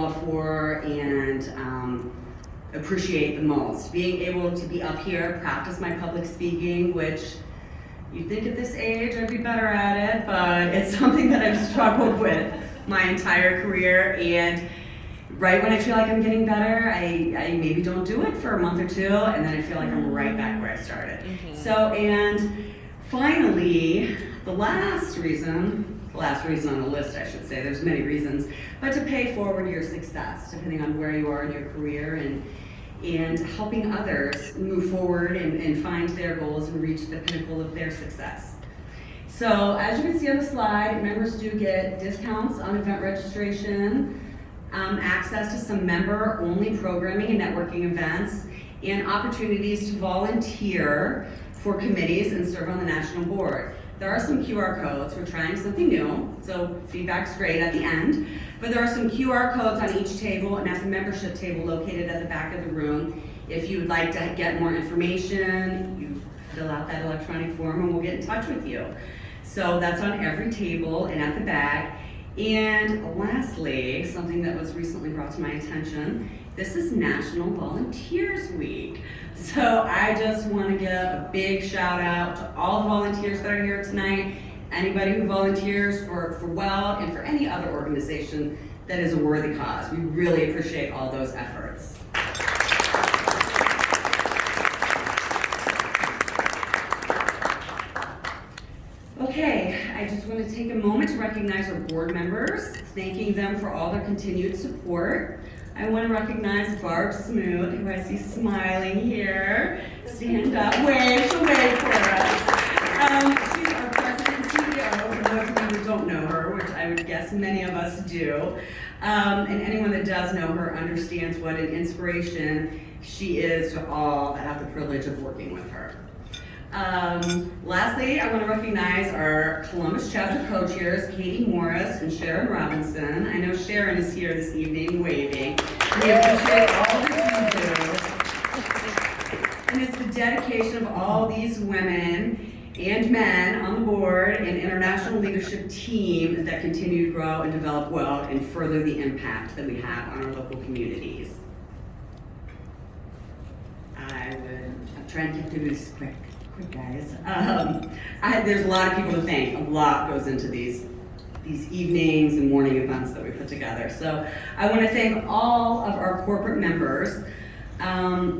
all for and appreciate the most. Being able to be up here, practice my public speaking, which you'd think at this age I'd be better at it, but it's something that I've struggled with my entire career. And right when I feel like I'm getting better, I maybe don't do it for a month or two, and then I feel like I'm right back where I started. So, and finally, the last reason on the list, I should say, there's many reasons, but to pay forward your success, depending on where you are in your career, and helping others move forward and find their goals and reach the pinnacle of their success. So as you can see on the slide, members do get discounts on event registration, access to some member-only programming and networking events, and opportunities to volunteer for committees and serve on the national board. There are some QR codes. We're trying something new, so feedback's great at the end. But there are some QR codes on each table and at the membership table located at the back of the room. If you would like to get more information, you fill out that electronic form and we'll get in touch with you. So that's on every table and at the back. And lastly, something that was recently brought to my attention, this is National Volunteers Week. So I just want to give a big shout out to all the volunteers that are here tonight, anybody who volunteers for WELD and for any other organization that is a worthy cause. We really appreciate all those efforts. Okay, I just want to take a moment to recognize our board members, thanking them for all their continued support. I want to recognize Barb Smoot, who I see smiling here. Stand up, wave, she'll wave for us. She's our president and CEO, for those of you who don't know her, which I would guess many of us do. And anyone that does know her understands what an inspiration she is to all that have the privilege of working with her. Lastly, I want to recognize our Columbus chapter co-chairs, Katie Morris and Sharon Robinson. I know Sharon is here this evening waving. We appreciate all that you do. And it's the dedication of all these women and men on the board and international leadership team that continue to grow and develop WELD and further the impact that we have on our local communities. I'm trying to get through this quick guys. There's a lot of people to thank. A lot goes into these evenings and morning events that we put together. So I want to thank all of our corporate members.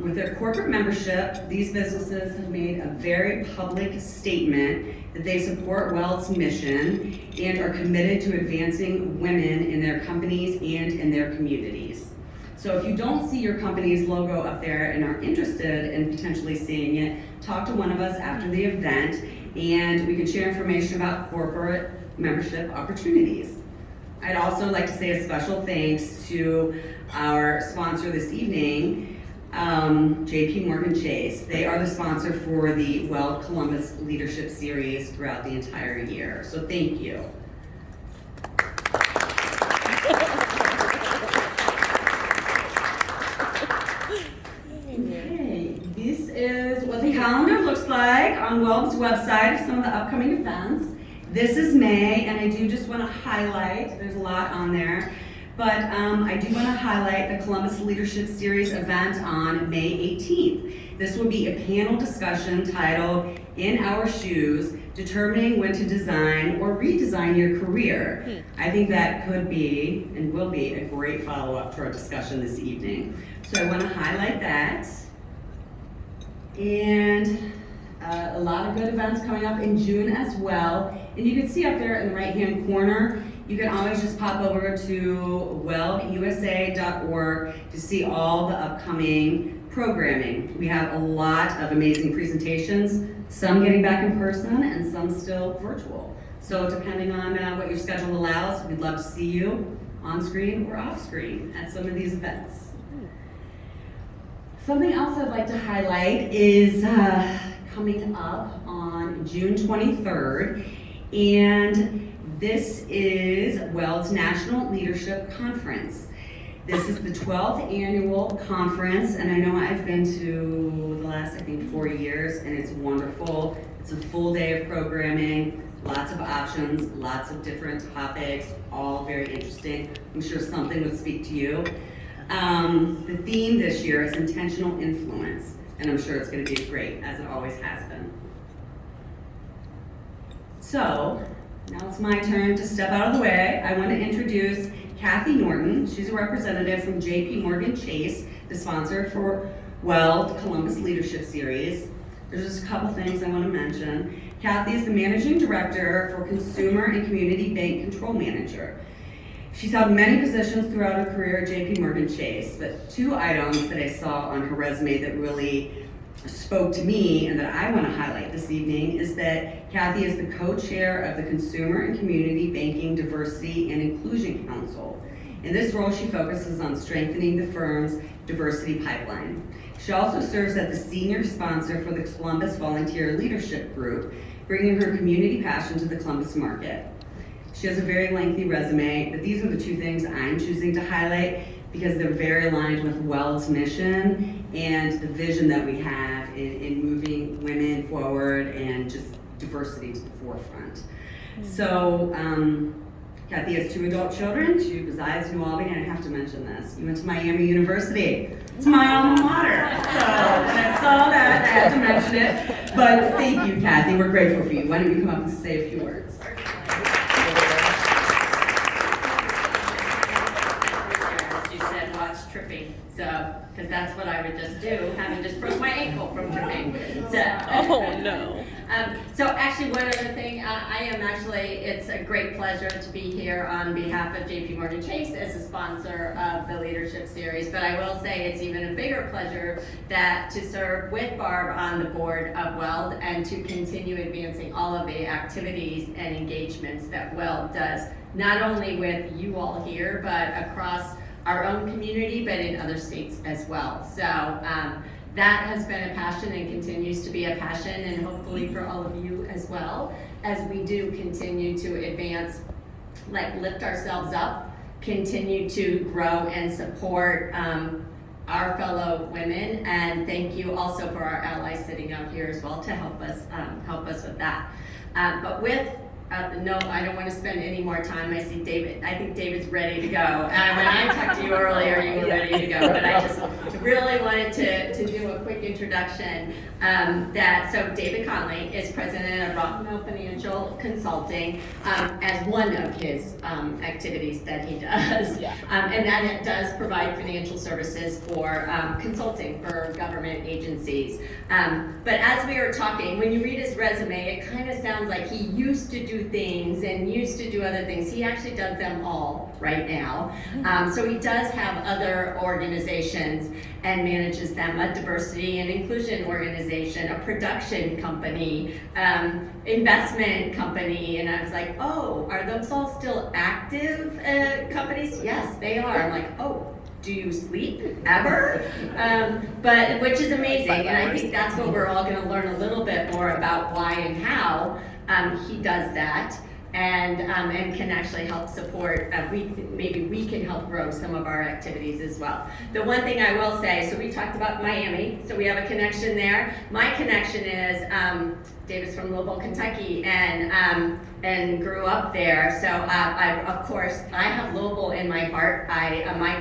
With their corporate membership, these businesses have made a very public statement that they support WELD's mission and are committed to advancing women in their companies and in their communities. So if you don't see your company's logo up there and are interested in potentially seeing it, talk to one of us after the event and we can share information about corporate membership opportunities. I'd also like to say a special thanks to our sponsor this evening, JP Morgan Chase. They are the sponsor for the WELD Columbus Leadership Series throughout the entire year. So thank you. Okay, this is what the calendar looks like on WELD's website of some of the upcoming events. This is May, and I do just want to highlight, there's a lot on there, but I do want to highlight the Columbus Leadership Series event on May 18th. This will be a panel discussion titled, In Our Shoes, Determining When to Design or Redesign Your Career. I think that could be and will be a great follow-up to our discussion this evening. So I want to highlight that. And a lot of good events coming up in June as well. And you can see up there in the right-hand corner, you can always just pop over to weldusa.org to see all the upcoming programming. We have a lot of amazing presentations, some getting back in person and some still virtual. So depending on what your schedule allows, we'd love to see you on screen or off screen at some of these events. Something else I'd like to highlight is coming up on June 23rd, and this is WELD's National Leadership Conference. This is the 12th annual conference, and I know I've been to the last, I think, 4 years, and it's wonderful. It's a full day of programming, Lots of options, lots of different topics, all very interesting. I'm sure something would speak to you. The theme this year is intentional influence, and I'm sure it's going to be great, as it always has been. So, now it's my turn to step out of the way. I want to introduce Kathy Norton. She's a representative from JP Morgan Chase, the sponsor for WELD Columbus Leadership Series. There's just a couple things I want to mention. Kathy is the Managing Director for Consumer and Community Bank Control Manager. She's held many positions throughout her career at JP Morgan Chase, but two items that I saw on her resume that really spoke to me and that I want to highlight this evening is that Kathy is the co-chair of the Consumer and Community Banking Diversity and Inclusion Council. In this role, she focuses on strengthening the firm's diversity pipeline. She also serves as the senior sponsor for the Columbus Volunteer Leadership Group, bringing her community passion to the Columbus market. She has a very lengthy resume, but these are the two things I'm choosing to highlight because they're very aligned with WELD's mission and the vision that we have in moving women forward and just diversity to the forefront. So, Kathy has 2 adult children. She resides in New Albany, and I have to mention this. You went to Miami University. It's my alma mater. So, when I saw that, I had to mention it. But thank you, Kathy. We're grateful for you. Why don't you come up and say a few words? You said watch tripping, so because that's what I would just do, having just broke my ankle from tripping. So, oh no. So actually, one other thing, it's a great pleasure to be here on behalf of JP Morgan Chase as a sponsor of the Leadership Series, but I will say it's even a bigger pleasure to serve with Barb on the board of WELD and to continue advancing all of the activities and engagements that WELD does, not only with you all here, but across our own community, but in other states as well. So that has been a passion and continues to be a passion, and hopefully for all of you as well, as we do continue to advance, lift ourselves up, continue to grow and support our fellow women, and thank you also for our allies sitting out here as well to help us with that. No, I don't want to spend any more time. I see David. I think David's ready to go. When I talked to you earlier, you were ready to go. But I just really wanted to do a quick introduction. So David Conley is president of Rockville Financial Consulting as one of his activities that he does. And that does provide financial services for consulting for government agencies. But as we were talking, when you read his resume, it kind of sounds like he used to do things and used to do other things. He actually does them all right now. So he does have other organizations and manages them, a diversity and inclusion organization, a production company, investment company. And I was like, oh, are those all still active companies? Yes, they are. I'm like, oh, do you sleep ever? But which is amazing, and I think that's what we're all going to learn a little bit more about why and how he does that, and can actually help support. Maybe we can help grow some of our activities as well. The one thing I will say, so we talked about Miami, so we have a connection there. My connection is David's from Louisville, Kentucky, and grew up there. So of course, I have Louisville in my heart.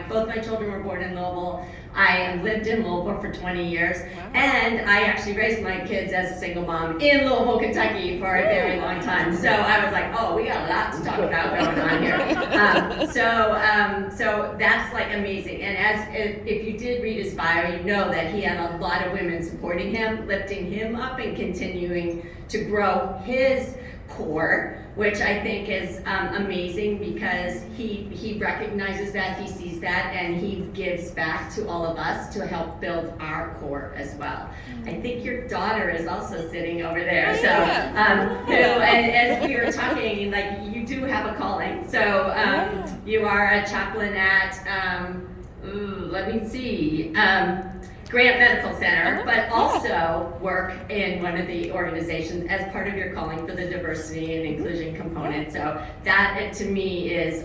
Both my children were born in Louisville. I lived in Louisville for 20 years, and I actually raised my kids as a single mom in Louisville, Kentucky for a very long time. So I was like, oh, we got a lot to talk about going on here. So that's like amazing. And if you did read his bio, you know that he had a lot of women supporting him, lifting him up, and continuing to grow his core, which I think is amazing because he recognizes that, he sees that, and he gives back to all of us to help build our core as well. I think your daughter is also sitting over there. So, and as we were talking, like, you do have a calling. So you are a chaplain at, let me see, Grant Medical Center, but also work in one of the organizations as part of your calling for the diversity and inclusion component. So that to me is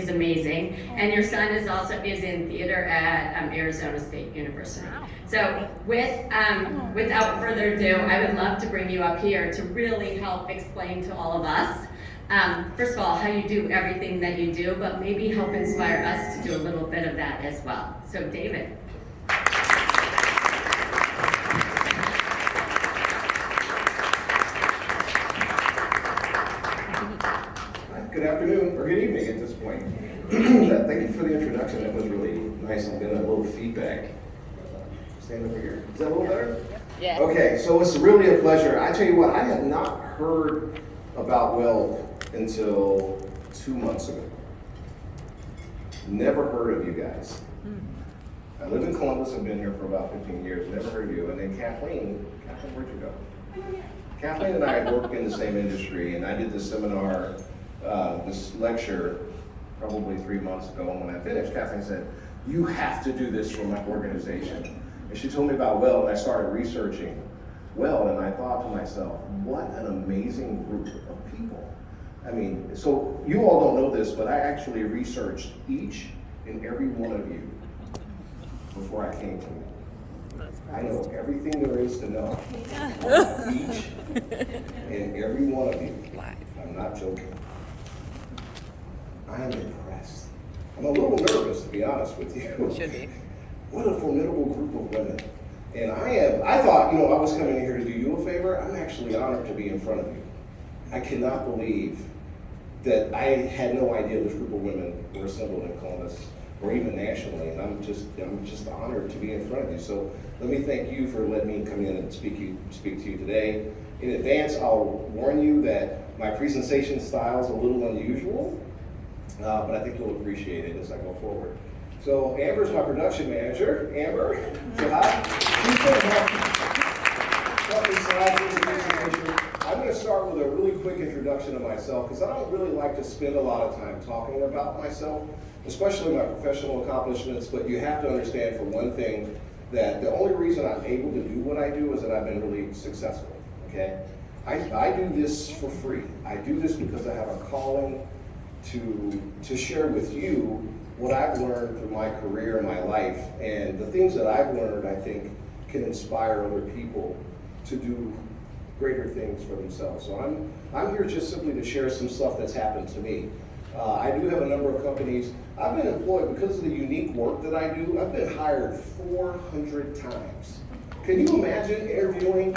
amazing. And your son is in theater at Arizona State University. So without further ado, I would love to bring you up here to really help explain to all of us, first of all, how you do everything that you do, but maybe help inspire us to do a little bit of that as well. So David. Good afternoon, or good evening at this point. Thank you for the introduction. That was really nice. I'm getting a little feedback. Stand over here. Is that a little better? Yeah. Okay, so it's really a pleasure. I tell you what, I had not heard about WELD until 2 months ago. Never heard of you guys. I live in Columbus and been here for about 15 years. Never heard of you. And then Kathleen, where'd you go? Kathleen and I had worked in the same industry, and I did this seminar, this lecture, probably 3 months ago. And when I finished, Kathleen said, "You have to do this for my organization." And she told me about WELD, and I started researching WELD, and I thought to myself, what an amazing group of people. I mean, so you all don't know this, but I actually researched each and every one of you before I came to you. I know everything there is to know about each and every one of you. I'm not joking. I am impressed. I'm a little nervous, to be honest with you. Should be. What a formidable group of women. And I thought, I was coming in here to do you a favor. I'm actually honored to be in front of you. I cannot believe that I had no idea this group of women were assembled in Columbus or even nationally, and I'm just honored to be in front of you. So let me thank you for letting me come in and speak to you today. In advance, I'll warn you that my presentation style is a little unusual, but I think you'll appreciate it as I go forward. So Amber's my production manager. Amber, say hi. She's going to help me slide through the presentation. I'm going to start with a really quick introduction of myself because I don't really like to spend a lot of time talking about myself, especially my professional accomplishments, but you have to understand for one thing that the only reason I'm able to do what I do is that I've been really successful, okay? I do this for free. I do this because I have a calling to share with you what I've learned through my career and my life, and the things that I've learned, I think, can inspire other people to do greater things for themselves. So I'm here just simply to share some stuff that's happened to me. I do have a number of companies. I've been employed because of the unique work that I do. I've been hired 400 times. Can you imagine interviewing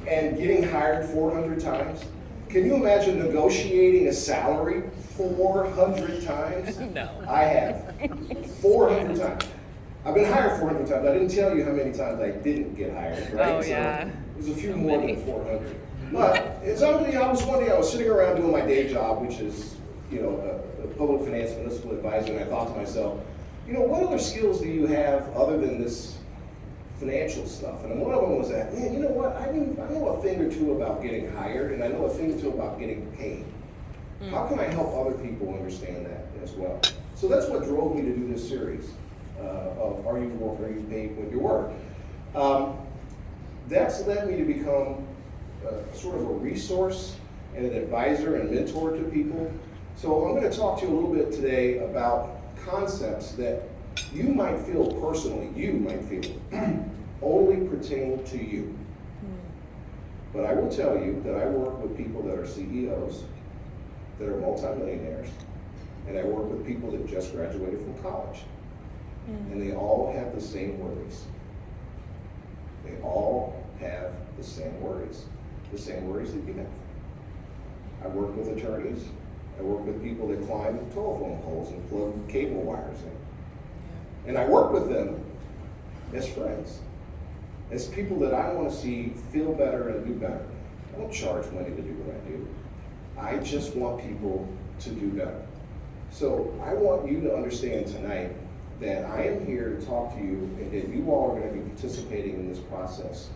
and getting hired 400 times? Can you imagine negotiating a salary 400 times? No. I have 400 times. I've been hired 400 times. I didn't tell you how many times I didn't get hired, right? Oh, yeah. So there's a few more than 400. But it's one day I was sitting around doing my day job, which is, a public finance municipal advisor, and I thought to myself, what other skills do you have other than this financial stuff? And one of them was that, man, you know what? I know a thing or two about getting hired, and I know a thing or two about getting paid. How can I help other people understand that as well? So that's what drove me to do this series of Are You Paid When You Work? That's led me to become sort of a resource and an advisor and mentor to people. So I'm going to talk to you a little bit today about concepts that you might feel personally, only pertain to you. But I will tell you that I work with people that are CEOs, that are multimillionaires, and I work with people that just graduated from college. And they all have the same worries. They all have the same worries that you have. I work with attorneys. I work with people that climb telephone poles and plug cable wires in. And I work with them as friends, as people that I want to see feel better and do better. I don't charge money to do what I do. I just want people to do better. So I want you to understand tonight that I am here to talk to you, and that you all are going to be participating in this process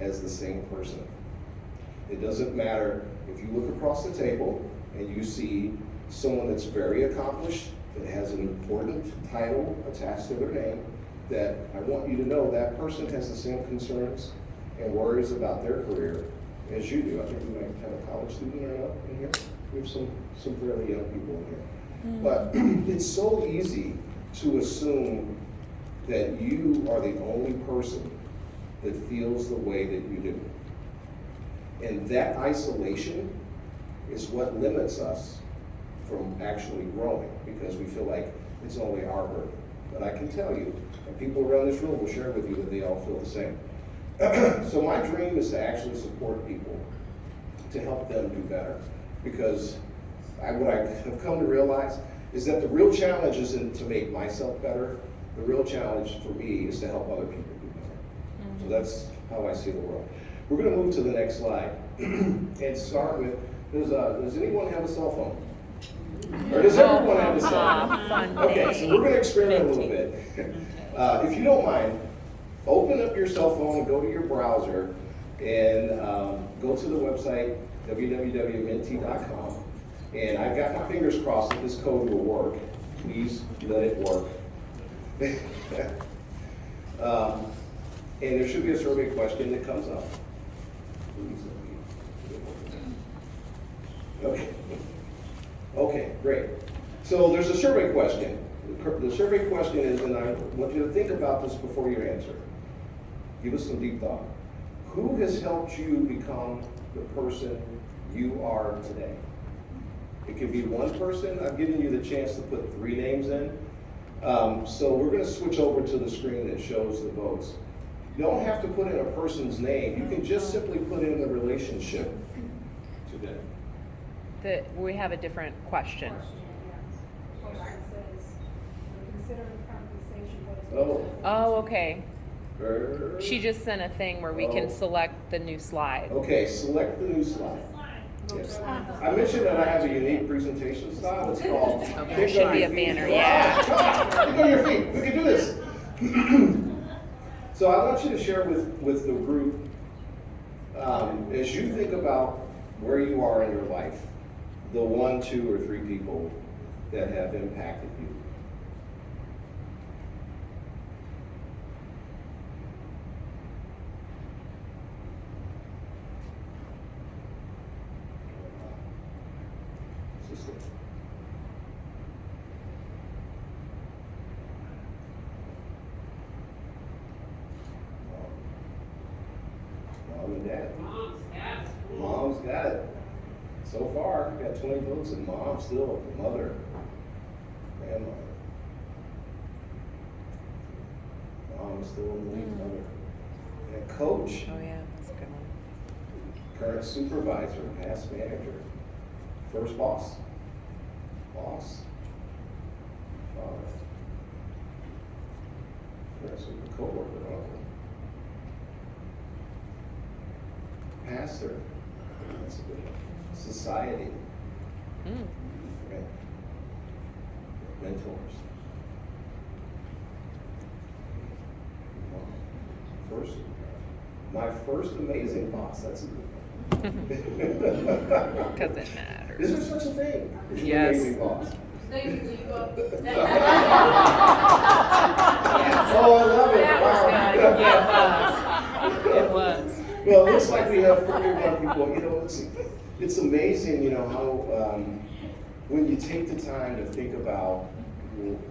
as the same person. It doesn't matter if you look across the table and you see someone that's very accomplished, that has an important title attached to their name, that I want you to know that person has the same concerns and worries about their career as you do. I think we might have a college student right up in here. We have some fairly young people in here. But it's so easy to assume that you are the only person that feels the way that you do. And that isolation is what limits us from actually growing, because we feel like it's only our burden. But I can tell you, and people around this room will share with you that they all feel the same. So my dream is to actually support people, to help them do better. Because what I have come to realize is that the real challenge isn't to make myself better. The real challenge for me is to help other people do better. So that's how I see the world. We're going to move to the next slide and start with, does anyone have a cell phone? Or does everyone have a cell phone? Okay, so we're going to experiment a little bit. If you don't mind, open up your cell phone and go to your browser and go to the website www.minty.com. And I've got my fingers crossed that this code will work. Please let it work. And there should be a survey question that comes up. Okay, great. So there's a survey question. The survey question is, and I want you to think about this before you answer. Give us some deep thought. Who has helped you become the person you are today? It could be one person. I've given you the chance to put 3 names in. So we're going to switch over to the screen that shows the votes. You don't have to put in a person's name. You can just simply put in the relationship to them. We have a different question. Oh, okay. She just sent a thing where we can select the new slide. Okay, select the new slide. Yes. I mentioned that I have a unique presentation style. It's called. Okay, there should be a banner, yeah. Come on your feet. We can do this. So I want you to share with the group, as you think about where you are in your life, the 1, 2, or 3 people that have impacted you. Mom and Dad. Mom's got it. So far, we got 20 votes, and Mom's still the mother, grandmother. Mom's still in the lead, mother. And coach. Oh yeah, that's a good one. Current supervisor, past manager, first boss, father, current super coworker, uncle, pastor, that's a good one, society, right? Mentors, my first amazing boss, that's a good one. Because it matters. Is there such a thing? Yes. Amazing boss. Thank you, Leva. Oh, I love it. That was Wow. good. Yeah, it was. Well, it looks like we have 41 people. You know, it's amazing, you know, how when you take the time to think about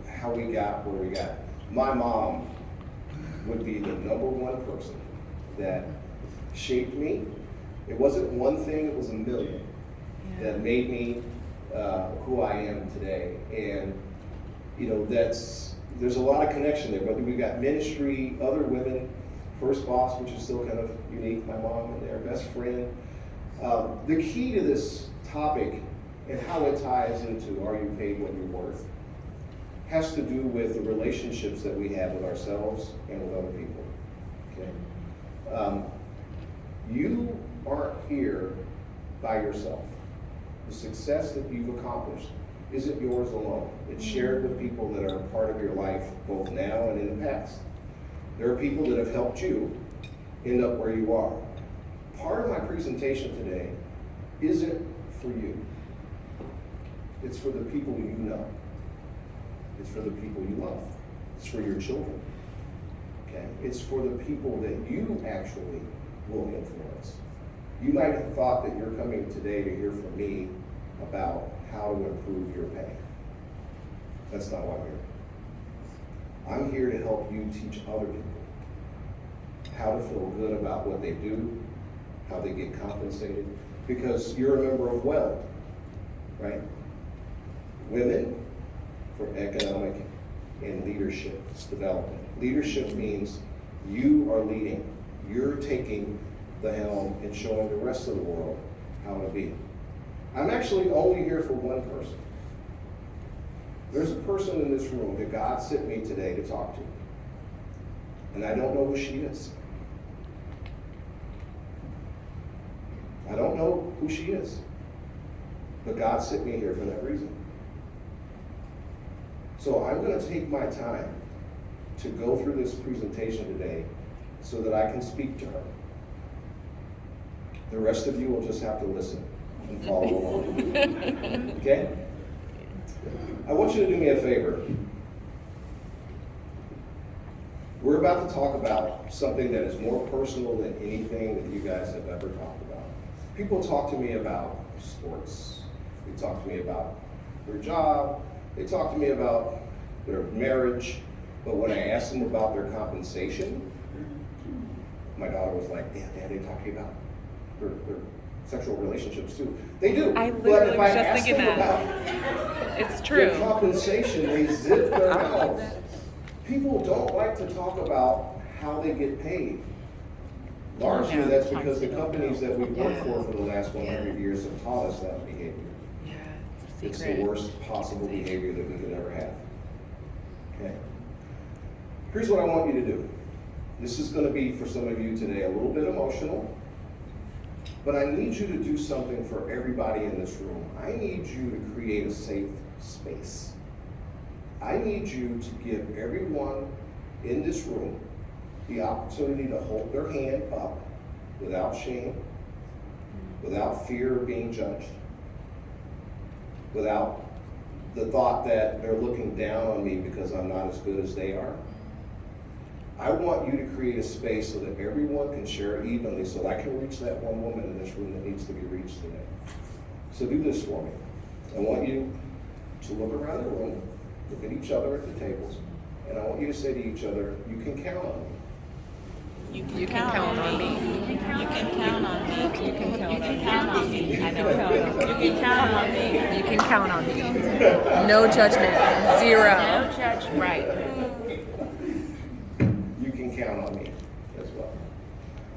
how we got where we got. My mom would be the #1 person that shaped me. It wasn't one thing, it was a million that made me who I am today. And, you know, there's a lot of connection there. But we've got ministry, other women, first boss, which is still kind of unique, my mom and their best friend. The key to this topic and how it ties into are you paid what you're worth has to do with the relationships that we have with ourselves and with other people. Okay? You aren't here by yourself. The success that you've accomplished isn't yours alone. It's shared with people that are part of your life, both now and in the past. There are people that have helped you end up where you are. Part of my presentation today isn't for you. It's for the people you know. It's for the people you love. It's for your children. Okay? It's for the people that you actually will influence. You might have thought that you're coming today to hear from me about how to improve your pay. That's not why I'm here. I'm here to help you teach other people how to feel good about what they do, how they get compensated, because you're a member of WELD, right? Women for Economic and Leadership Development. Leadership means you are leading. You're taking the helm and showing the rest of the world how to be. I'm actually only here for one person. There's a person in this room that God sent me today to talk to. And I don't know who she is. I don't know who she is. But God sent me here for that reason. So I'm going to take my time to go through this presentation today so that I can speak to her. The rest of you will just have to listen and follow along. Okay? I want you to do me a favor. We're about to talk about something that is more personal than anything that you guys have ever talked about. People talk to me about sports. They talk to me about their job. They talk to me about their marriage. But when I ask them about their compensation, my daughter was like, yeah, Dad, they talk to you about their sexual relationships too. They do. I But literally if was I just ask thinking them that. about It's true. their compensation, they zip their mouths. People don't like to talk about how they get paid. Largely, Yeah. that's because the companies that we've worked for the last 100 years have taught us that behavior. Yeah, it's a It's secret. the worst possible behavior that we could ever have. Okay? Here's what I want you to do. This is going to be, for some of you today, a little bit emotional, but I need you to do something for everybody in this room. I need you to create a safe space. I need you to give everyone in this room the opportunity to hold their hand up without shame, without fear of being judged, without the thought that they're looking down on me because I'm not as good as they are. I want you to create a space so that everyone can share evenly so that I can reach that one woman in this room that needs to be reached today. So do this for me. I want you to look around the room, look at each other at the tables, and I want you to say to each other, you can count on me. You can count on me. You can count on me. You can count on me. Count on me. I know. You can count on me. You can count on me. No judgment. Zero. No judgment. Right. You can count on me as well.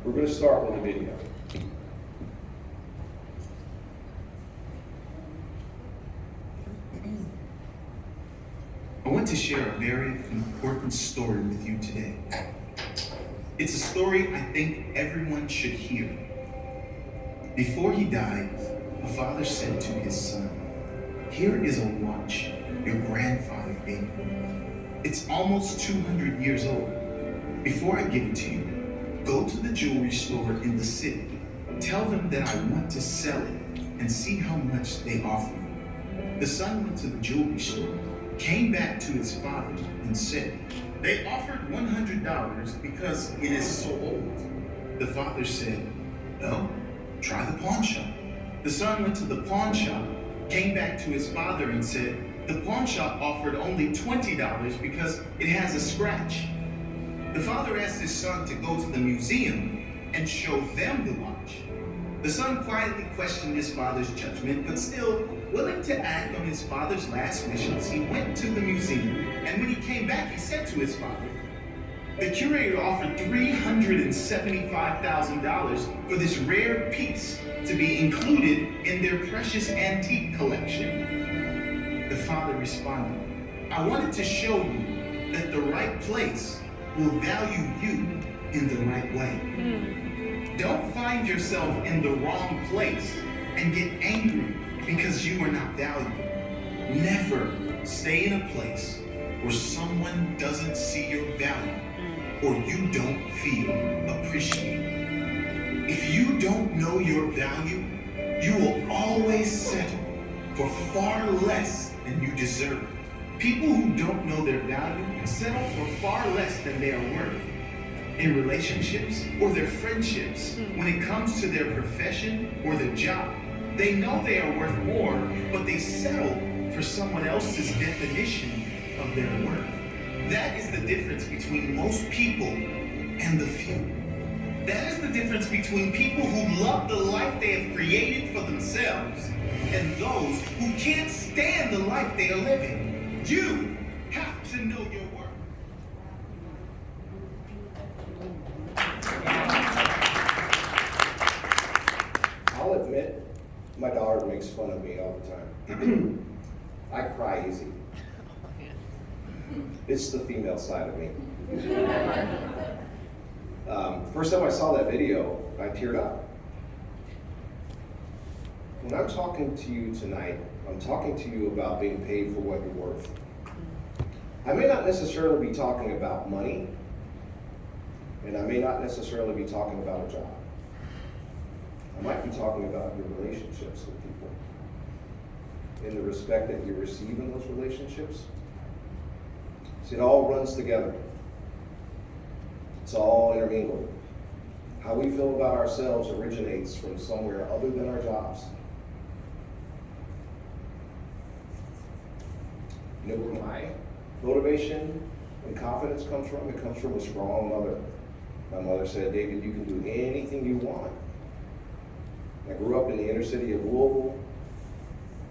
We're going to start with a video. I want to share a very important story with you today. It's a story I think everyone should hear. Before he died, a father said to his son, "Here is a watch your grandfather gave me. It's almost 200 years old. Before I give it to you, go to the jewelry store in the city. Tell them that I want to sell it and see how much they offer me." The son went to the jewelry store, came back to his father and said, "They offered $100 because it is so old." The father said, "Well, try the pawn shop." The son went to the pawn shop, came back to his father and said, "The pawn shop offered only $20 because it has a scratch." The father asked his son to go to the museum and show them the watch. The son quietly questioned his father's judgment, but still willing to act on his father's last wishes, he went to the museum, and when he came back, he said to his father, "The curator offered $375,000 for this rare piece to be included in their precious antique collection." The father responded, "I wanted to show you that the right place will value you in the right way. Don't find yourself in the wrong place and get angry because you are not valued. Never stay in a place where someone doesn't see your value or you don't feel appreciated. If you don't know your value, you will always settle for far less than you deserve. People who don't know their value settle for far less than they are worth. in relationships or their friendships, when it comes to their profession or their job. They know they are worth more, but they settle for someone else's definition of their worth. That is the difference between most people and the few. That is the difference between people who love the life they have created for themselves and those who can't stand the life they are living. You have to know your worth. I'll admit, my daughter makes fun of me all the time. I cry easy. It's the female side of me. First time I saw that video, I teared up. When I'm talking to you tonight, I'm talking to you about being paid for what you're worth. I may not necessarily be talking about money, and I may not necessarily be talking about a job. I might be talking about your relationships with people and the respect that you receive in those relationships. See, it all runs together. It's all intermingled. How we feel about ourselves originates from somewhere other than our jobs. You know where my motivation and confidence comes from? It comes from a strong mother. My mother said, David, you can do anything you want. I grew up in the inner city of Louisville,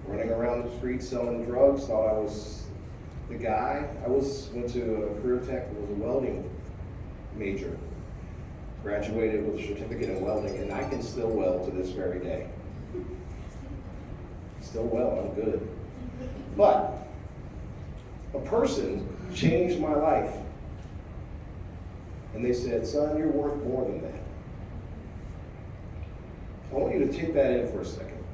running around the streets selling drugs, thought I was the guy. Went to a career tech, was a welding major. Graduated with a certificate in welding, and I can still weld to this very day. Still weld, I'm good. But a person changed my life. And they said, son, you're worth more than that. I want you to take that in for a second.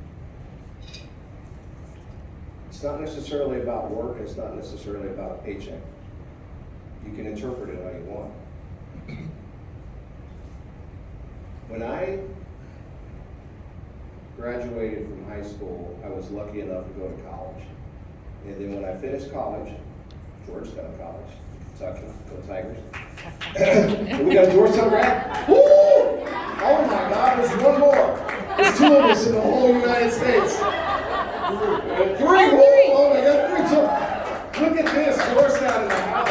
It's not necessarily about work, it's not necessarily about a paycheck. You can interpret it how you want. When I graduated from high school, I was lucky enough to go to college. And then when I finished college, Georgetown College, Kentucky, go Tigers. We got a Georgetown grad? Woo! Oh my God, there's one more. There's two of us in the whole United States. Three, woo! Oh my God, three. So, look at this, Georgetown in the house.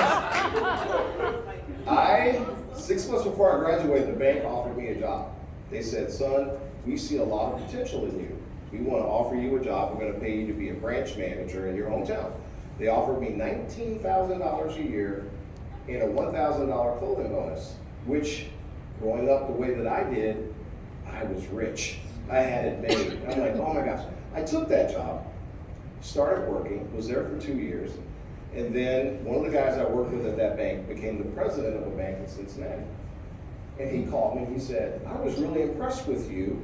6 months before I graduated, the bank offered me a job. They said, son, we see a lot of potential in you. We want to offer you a job. We're going to pay you to be a branch manager in your hometown. They offered me $19,000 a year and a $1,000 clothing bonus, which, growing up the way that I did, I was rich. I had it made. I'm like, oh my gosh. I took that job, started working, was there for 2 years, and then one of the guys I worked with at that bank became the president of a bank in Cincinnati. And he called me, he said, I was really impressed with you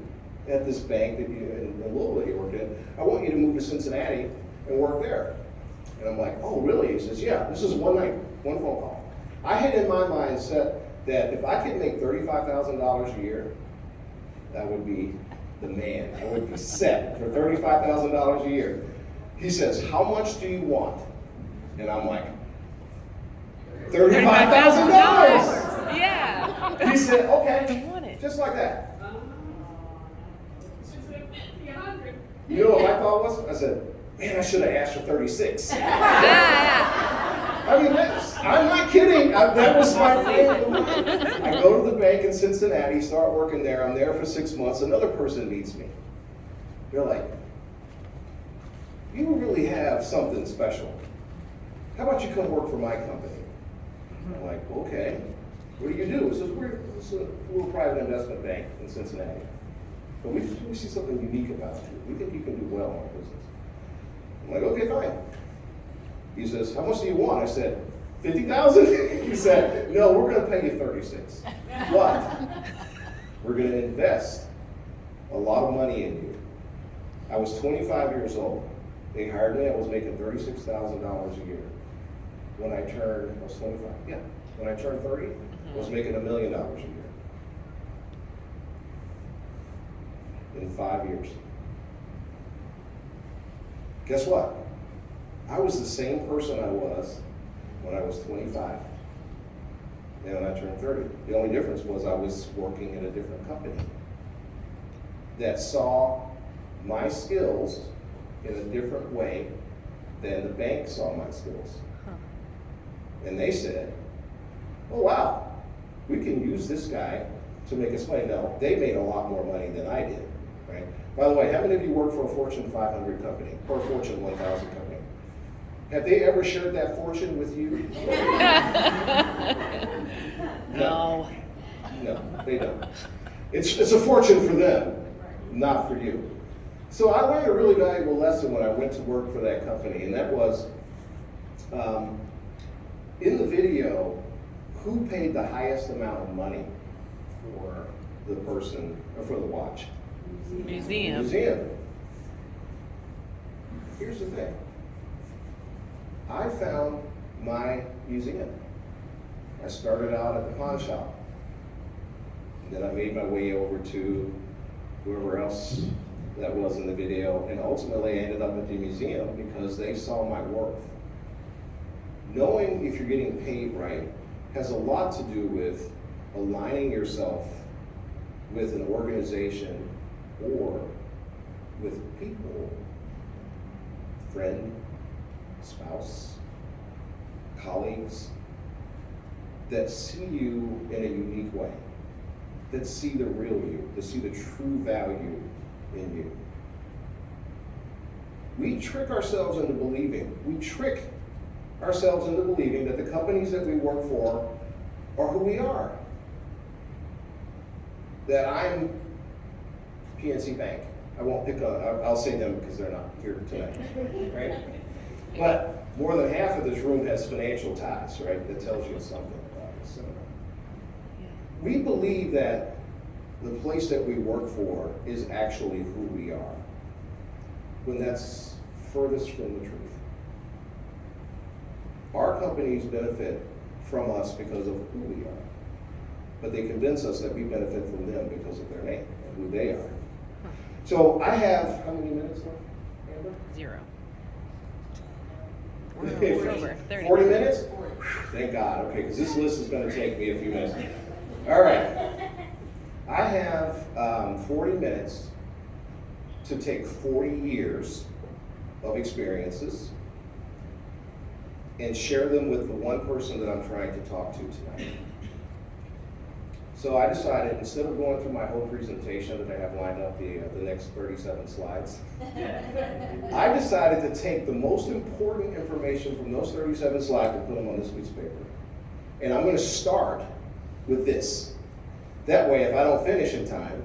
at this bank that you, in Louisville that you worked in. I want you to move to Cincinnati and work there. And I'm like, oh really? He says, yeah, this is one night, one phone call. I had in my mind set that if I could make $35,000 a year, that would be the man. I would be set for $35,000 a year. He says, how much do you want? And I'm like, $35,000. Yeah. He said, I okay, want it. just like that. You know what my thought was? I said, man, I should have asked for 36. I mean, I'm not kidding. That was my frame of mind. I go to the bank in Cincinnati, start working there. I'm there for 6 months. Another person meets me. They're like, you really have something special. How about you come work for my company? I'm like, okay. What do you do? He says, we're a little private investment bank in Cincinnati. But we see something unique about you. We think you can do well in our business. I'm like, okay, fine. He says, how much do you want? I said, $50,000? He said, no, we're going to pay you 36. But we're going to invest a lot of money in you. I was 25 years old. They hired me. I was making $36,000 a year. When I turned, I was 25. Yeah. When I turned 30, I was making $1 million a year. In 5 years. Guess what? I was the same person I was when I was 25. And when I turned 30, the only difference was I was working in a different company that saw my skills in a different way than the bank saw my skills. And they said, oh wow, we can use this guy to make us money. Now, they made a lot more money than I did, right? By the way, how many of you work for a Fortune 500 company or a Fortune 1000 company? Have they ever shared that fortune with you? No. No, they don't. It's a fortune for them, not for you. So I learned a really valuable lesson when I went to work for that company, and that was, in the video, who paid the highest amount of money for the person, or for the watch? Museum. Museum. Here's the thing. I found my museum. I started out at the pawn shop. Then I made my way over to whoever else that was in the video, and ultimately I ended up at the museum because they saw my worth. Knowing if you're getting paid right has a lot to do with aligning yourself with an organization or with people, friend, spouse, colleagues, that see you in a unique way, that see the real you, that see the true value in you. We trick ourselves into believing that the companies that we work for are who we are. That I'm PNC Bank. I won't pick on, I'll say them because they're not here tonight, right? But more than half of this room has financial ties, right? That tells you something about it. So we believe that the place that we work for is actually who we are, when that's furthest from the truth. Our companies benefit from us because of who we are, but they convince us that we benefit from them because of their name and who they are. So I have, how many minutes left, Amber? 0. Okay, We're over 30. 40 minutes? Thank God, okay, because this list is going to take me a few minutes. All right. I have 40 minutes to take 40 years of experiences and share them with the one person that I'm trying to talk to tonight. So I decided, instead of going through my whole presentation that I have lined up, the next 37 slides, I decided to take the most important information from those 37 slides and put them on this piece of paper. And I'm going to start with this. That way, if I don't finish in time,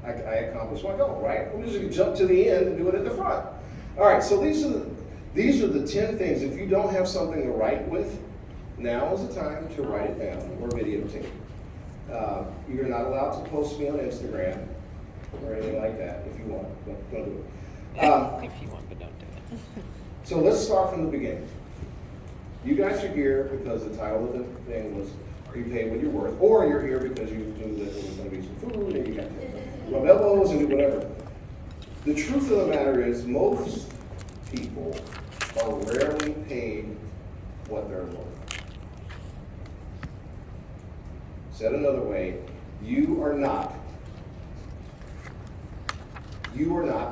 I accomplish my goal, right? I'm just going to jump to the end and do it at the front. All right, so these are the 10 things. If you don't have something to write with, now is the time to write it down or videotape. You're not allowed to post me on Instagram or anything like that if you want. Don't do it. If you want, but don't do it. So let's start from the beginning. You guys are here because the title of the thing was, are you paid what you're worth? Or you're here because you knew that there was going to be some food and you got to rub elbows and do whatever. The truth of the matter is most people are rarely paid what they're worth. Said another way, you are not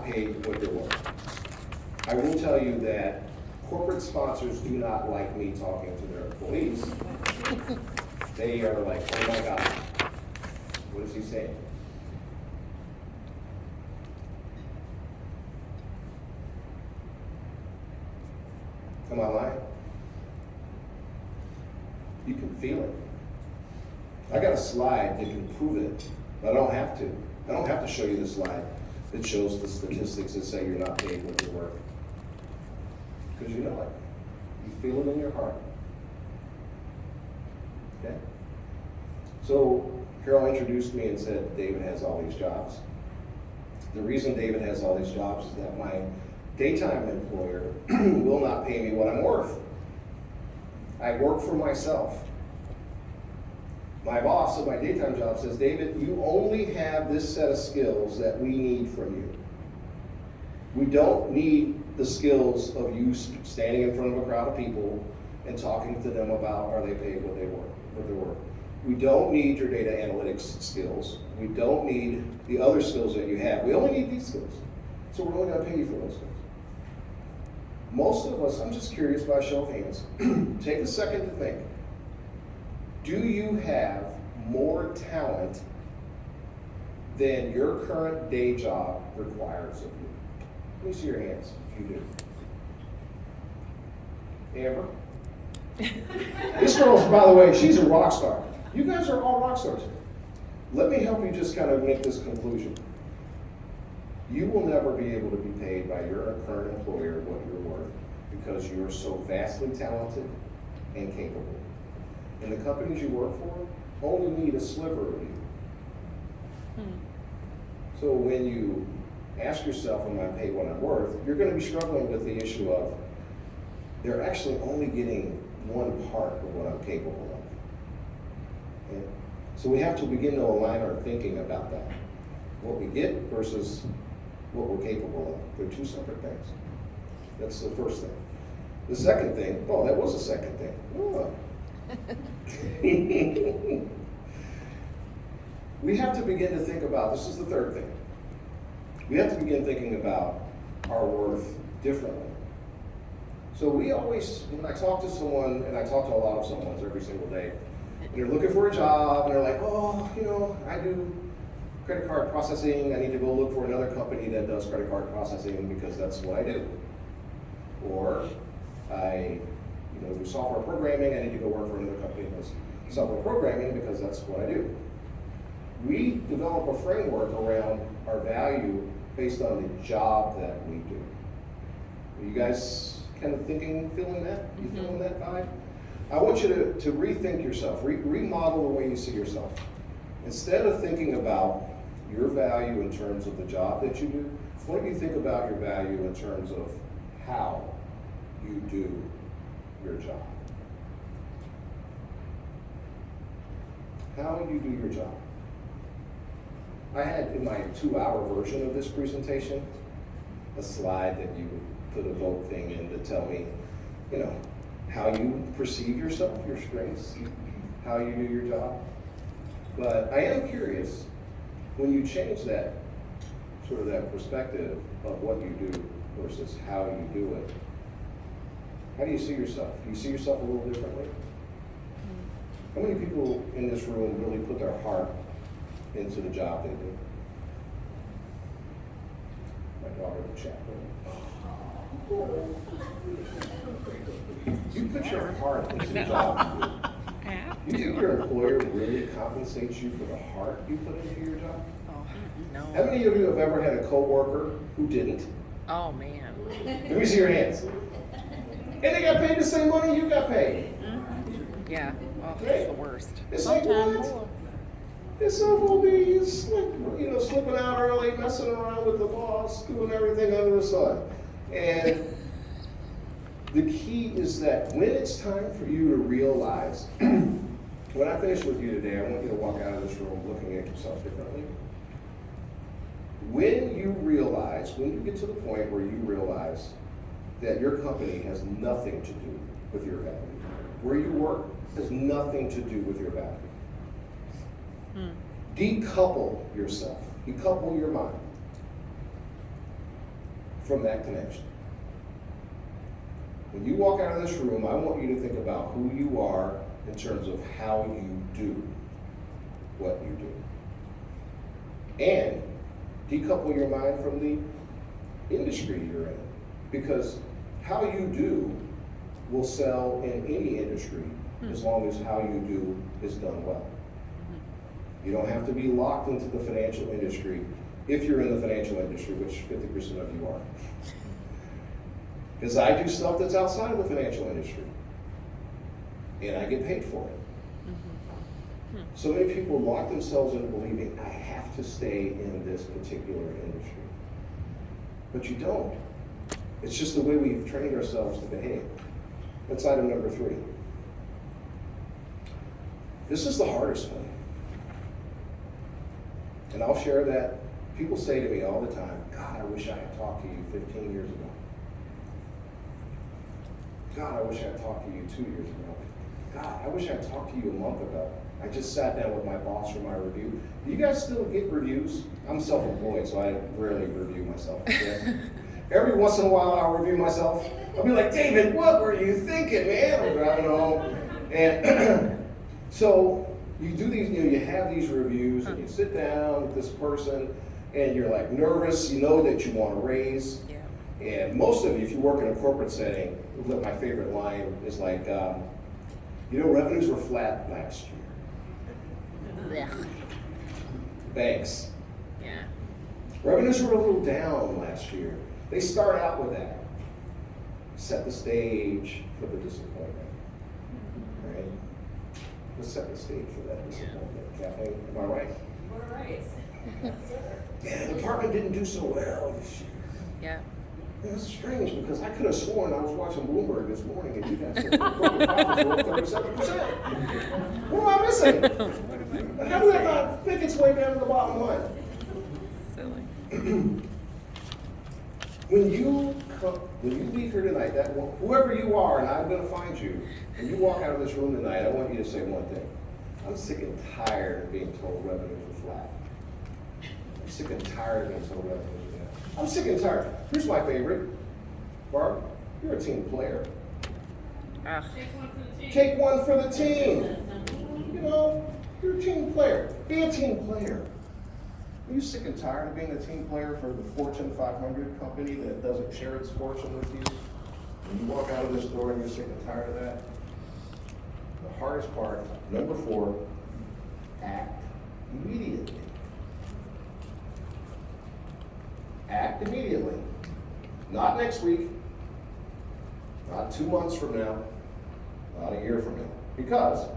paid what you're worth. I will tell you that corporate sponsors do not like me talking to their employees. They are like, oh my God, what is he saying? Am I lying? You can feel it. I got a slide that can prove it, but I don't have to. I don't have to show you the slide that shows the statistics that say you're not paid what you're worth. Because you know it. You feel it in your heart. Okay? So Carol introduced me and said David has all these jobs. The reason David has all these jobs is that my daytime employer will not pay me what I'm worth. I work for myself. My boss at my daytime job says, David, you only have this set of skills that we need from you. We don't need the skills of you standing in front of a crowd of people and talking to them about are they paid what they're worth. We don't need your data analytics skills. We don't need the other skills that you have. We only need these skills. So we're only gonna pay you for those skills. Most of us, I'm just curious by a show of hands, take a second to think. Do you have more talent than your current day job requires of you? Let me see your hands if you do. Amber? This girl, by the way, she's a rock star. You guys are all rock stars. Let me help you just kind of make this conclusion. You will never be able to be paid by your current employer what you're worth because you're so vastly talented and capable. And the companies you work for only need a sliver of you. So when you ask yourself, am I paid what I'm worth, you're going to be struggling with the issue of they're actually only getting one part of what I'm capable of. Okay? So we have to begin to align our thinking about that. What we get versus what we're capable of. They're two separate things. That's the first thing. The second thing, oh, that was the second thing. Oh. We have to begin to think about, this is the third thing. We have to begin thinking about our worth differently. So we always, when I talk to someone, and I talk to a lot of someones every single day, and they're looking for a job, and they're like, oh, you know, I do credit card processing, I need to go look for another company that does credit card processing because that's what I do. Or I do software programming, I need to go work for another company that does software programming because that's what I do. We develop a framework around our value based on the job that we do. Are you guys kind of feeling that? You feeling that vibe? I want you to rethink yourself, remodel the way you see yourself. Instead of thinking about your value in terms of the job that you do, why don't you think about your value in terms of how you do your job? How you do your job. I had in my 2-hour version of this presentation a slide that you would put a vote thing in to tell me, you know, how you perceive yourself, your strengths, how you do your job. But I am curious, when you change that, sort of that perspective of what you do versus how you do it, how do you see yourself? Do you see yourself a little differently? How many people in this room really put their heart into the job they do? My daughter in the chat room. You put your heart into the job you do. You think your employer really compensates you for the heart you put into your job? Oh, no. How many of you have ever had a coworker who didn't? Oh, man. Let me see your hands. And they got paid the same money you got paid. Yeah. Oh, that's the worst. It's like what? It's SOBs, like, slipping out early, messing around with the boss, doing everything under the sun. And the key is that when it's time for you to realize, when I finish with you today, I want you to walk out of this room looking at yourself differently. When you get to the point where you realize that your company has nothing to do with your value, where you work has nothing to do with your value. Decouple yourself, decouple your mind from that connection. When you walk out of this room, I want you to think about who you are in terms of how you do what you do. And decouple your mind from the industry you're in. Because how you do will sell in any industry as long as how you do is done well. You don't have to be locked into the financial industry if you're in the financial industry, which 50% of you are. Because I do stuff that's outside of the financial industry, and I get paid for it. So many people lock themselves into believing, I have to stay in this particular industry. But you don't. It's just the way we've trained ourselves to behave. That's item number 3. This is the hardest one. And I'll share that. People say to me all the time, God, I wish I had talked to you 15 years ago. God, I wish I had talked to you 2 years ago. God, I wish I had talked to you a month ago. I just sat down with my boss for my review. Do you guys still get reviews? I'm self-employed, so I rarely review myself. Okay? Every once in a while, I'll review myself. I'll be like, David, what were you thinking, man? I'm driving home. And so you do these, you have these reviews, and you sit down with this person, and you're like nervous, you know that you want to raise. Yeah. And most of you, if you work in a corporate setting, my favorite line is like, revenues were flat last year. Banks. Yeah. Revenues were a little down last year. They start out with that. Set the stage for the disappointment. Right? Let's set the stage for that disappointment. Kathleen, am I right? We're right. Yeah, the department didn't do so well this year. Yeah. It's strange because I could have sworn I was watching Bloomberg this morning and you guys said the corporate profits were up 37%. What am I missing? How did that not make its way down to the bottom line? Silly. When you leave here tonight, whoever you are, and I'm going to find you, when you walk out of this room tonight, I want you to say one thing. I'm sick and tired of being told revenues are flat. I'm sick and tired of being told revenues are flat. I'm sick and tired. Here's my favorite. Barb, you're a team player. Ugh. Take one for the team. You know, you're a team player. Be a team player. Are you sick and tired of being a team player for the Fortune 500 company that doesn't share its fortune with you? When you walk out of this door and you're sick and tired of that? The hardest part, number 4, act immediately. Act immediately. Not next week, not 2 months from now, not a year from now. Because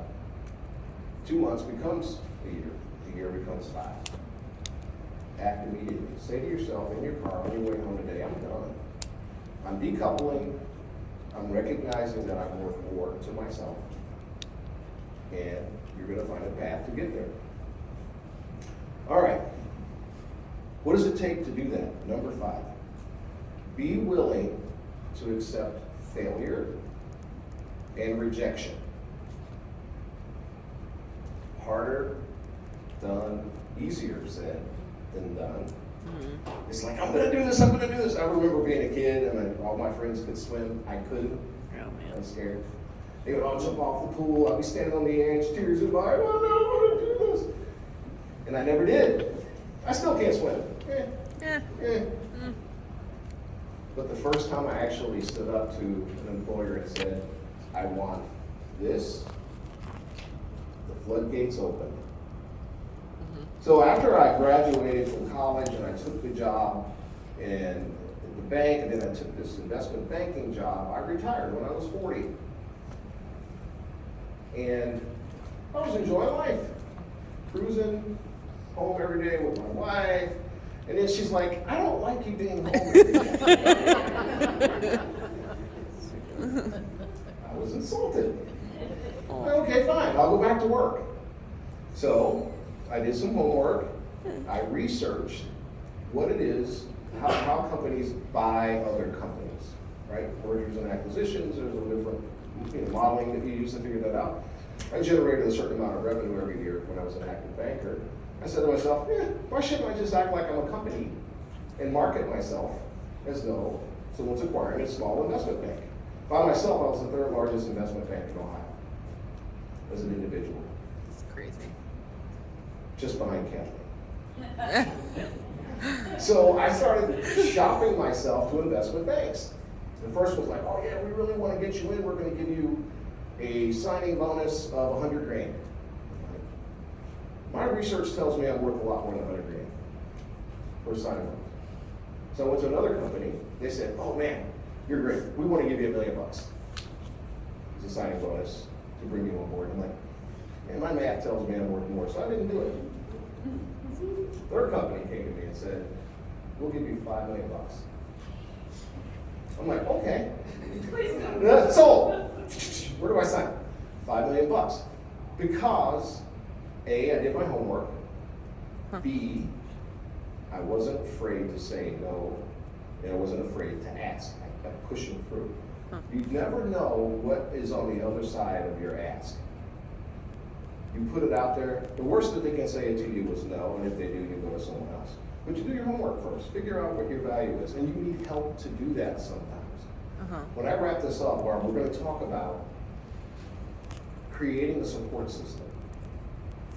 2 months becomes a year becomes 5. Act immediately. Say to yourself in your car on your way home today, I'm done. I'm decoupling. I'm recognizing that I'm worth more to myself. And you're going to find a path to get there. All right. What does it take to do that? Number 5. Be willing to accept failure and rejection. Harder done, easier said than done. Mm-hmm. It's like, I'm going to do this, I'm going to do this. I remember being a kid and all my friends could swim. I couldn't. Oh, man. I was scared. They would all jump off the pool. I'd be standing on the edge, tears in my eyes. Oh, no, I want to do this. And I never did. I still can't swim. But the first time I actually stood up to an employer and said, I want this, the floodgates opened. So after I graduated from college and I took the job at the bank, and then I took this investment banking job, I retired when I was 40. And I was enjoying life, cruising home every day with my wife. And then she's like, I don't like you being home every day. I was insulted. Okay, fine, I'll go back to work. So I did some homework. I researched what it is, how companies buy other companies, right? Mergers and acquisitions, there's a different modeling that you use to figure that out. I generated a certain amount of revenue every year when I was an active banker. I said to myself, why shouldn't I just act like I'm a company and market myself as though someone's acquiring a small investment bank? By myself, I was the 3rd largest investment bank in Ohio as an individual. It's crazy. Just behind Conley. So I started shopping myself to investment banks. The first was like, oh yeah, we really want to get you in. We're going to give you a signing bonus of $100,000. My research tells me I'm worth a lot more than $100,000 for a signing bonus. So I went to another company. They said, oh man, you're great. We want to give you $1 million. It's a signing bonus to bring you on board. I'm like, man, my math tells me I'm worth more, so I didn't do it. Third company came to me and said, we'll give you $5 million. I'm like, okay. Sold. Where do I sign? $5 million. Because A, I did my homework. B, I wasn't afraid to say no, and I wasn't afraid to ask. I kept pushing through. You never know what is on the other side of your ask. You put it out there, the worst that they can say to you is no, and if they do, you go to someone else. But you do your homework first, figure out what your value is, and you need help to do that sometimes. When I wrap this up, Barb, we're gonna talk about creating a support system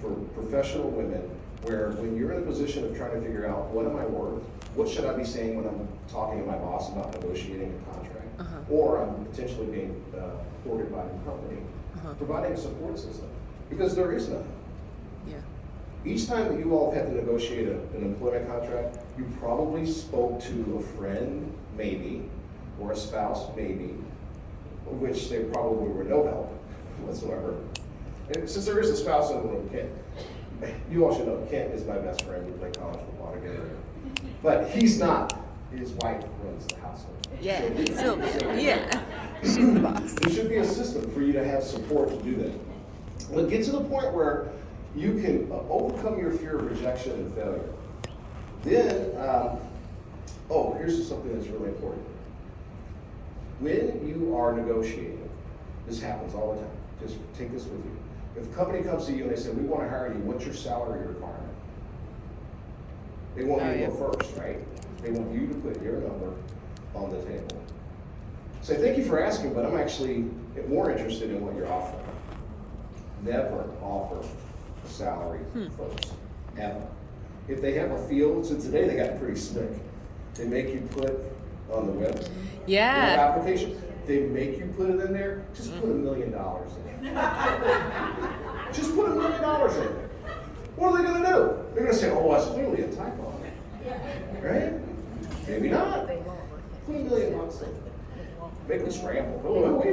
for professional women where when you're in a position of trying to figure out what am I worth, what should I be saying when I'm talking to my boss about negotiating a contract, or I'm potentially being courted by the company, providing a support system, because there is none. Yeah. Each time that you all have had to negotiate an employment contract, you probably spoke to a friend, maybe, or a spouse, maybe, of which there probably were no help whatsoever. And since there is a spouse in the room, Kent, you all should know, Kent is my best friend. We play college football together. But he's not. His wife runs the household. Yeah, Sylvia. Yeah, she's the boss. There should be a system for you to have support to do that. But get to the point where you can overcome your fear of rejection and failure. Then, here's something that's really important. When you are negotiating, this happens all the time. Just take this with you. If a company comes to you and they say, we want to hire you, what's your salary requirement? They want you to go first, right? They want you to put your number on the table. Say, thank you for asking, but I'm actually more interested in what you're offering. Never offer a salary first, ever. If they have a field, so today they got pretty slick. They make you put on the web application, they make you put it in there, just put $1 million in there. Just put $1 million in there. What are they gonna do? They're gonna say, oh, that's clearly a typo. Right? Maybe not. Put $1 million in there. Make them scramble. Whoa. What are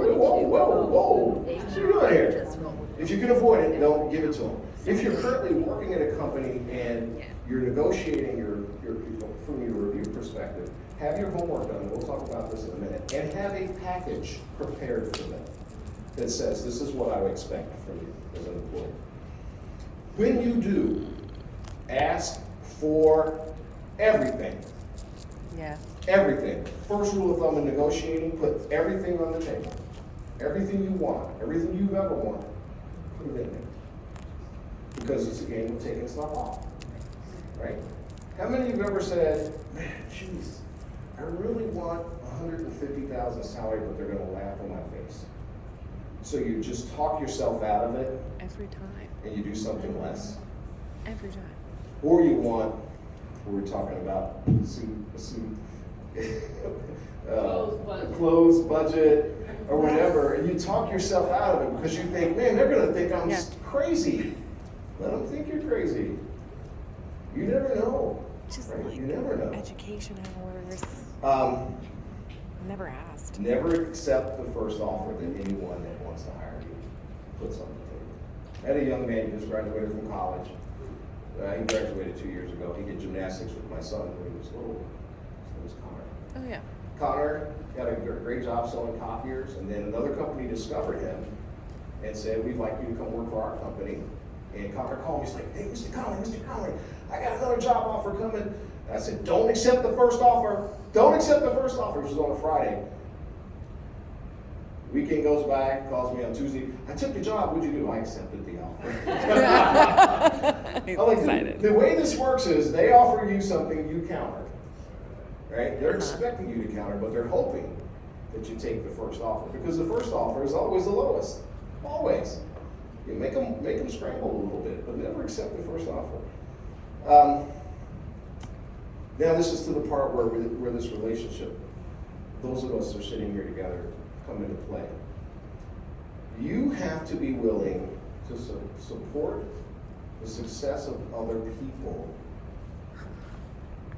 you doing here? If you can avoid it, don't give it to them. If you're currently working at a company and you're negotiating your people from your review perspective, have your homework done, and we'll talk about this in a minute, and have a package prepared for them that says, this is what I would expect from you as an employee. When you do, ask for everything. Yeah. Everything. First rule of thumb in negotiating, put everything on the table. Everything you want, everything you've ever wanted, put it in there. Because it's a game of taking stuff off, right? How many of you have ever said, man, geez, I really want $150,000 salary, but they're gonna laugh in my face. So you just talk yourself out of it. Every time. And you do something less. Every time. Or you want, we're talking about clothes budget, or whatever, and you talk yourself out of it because you think, man, they're gonna think I'm crazy. Let them think you're crazy. You never know. Just right? like You never know. education hours. Never asked. Never accept the first offer that anyone that wants to hire you puts on the table. I had a young man who just graduated from college. He graduated 2 years ago. He did gymnastics with my son when he was little. His name was Connor. Oh yeah. Connor got a great job selling copiers, and then another company discovered him and said, we'd like you to come work for our company. And Connor called me, he's like, hey, Mr. Conley, I got another job offer coming. And I said, don't accept the first offer. Don't accept the first offer. Which was on a Friday. Weekend goes by, calls me on Tuesday. I took the job, what'd you do? I accepted the offer. He's like, excited. the way this works is they offer you something, you counter. Right? They're expecting you to counter, but they're hoping that you take the first offer. Because the first offer is always the lowest. Always. You make them scramble a little bit, but never accept the first offer. Now this is to the part where this relationship, those of us that are sitting here together, come into play. You have to be willing to support the success of other people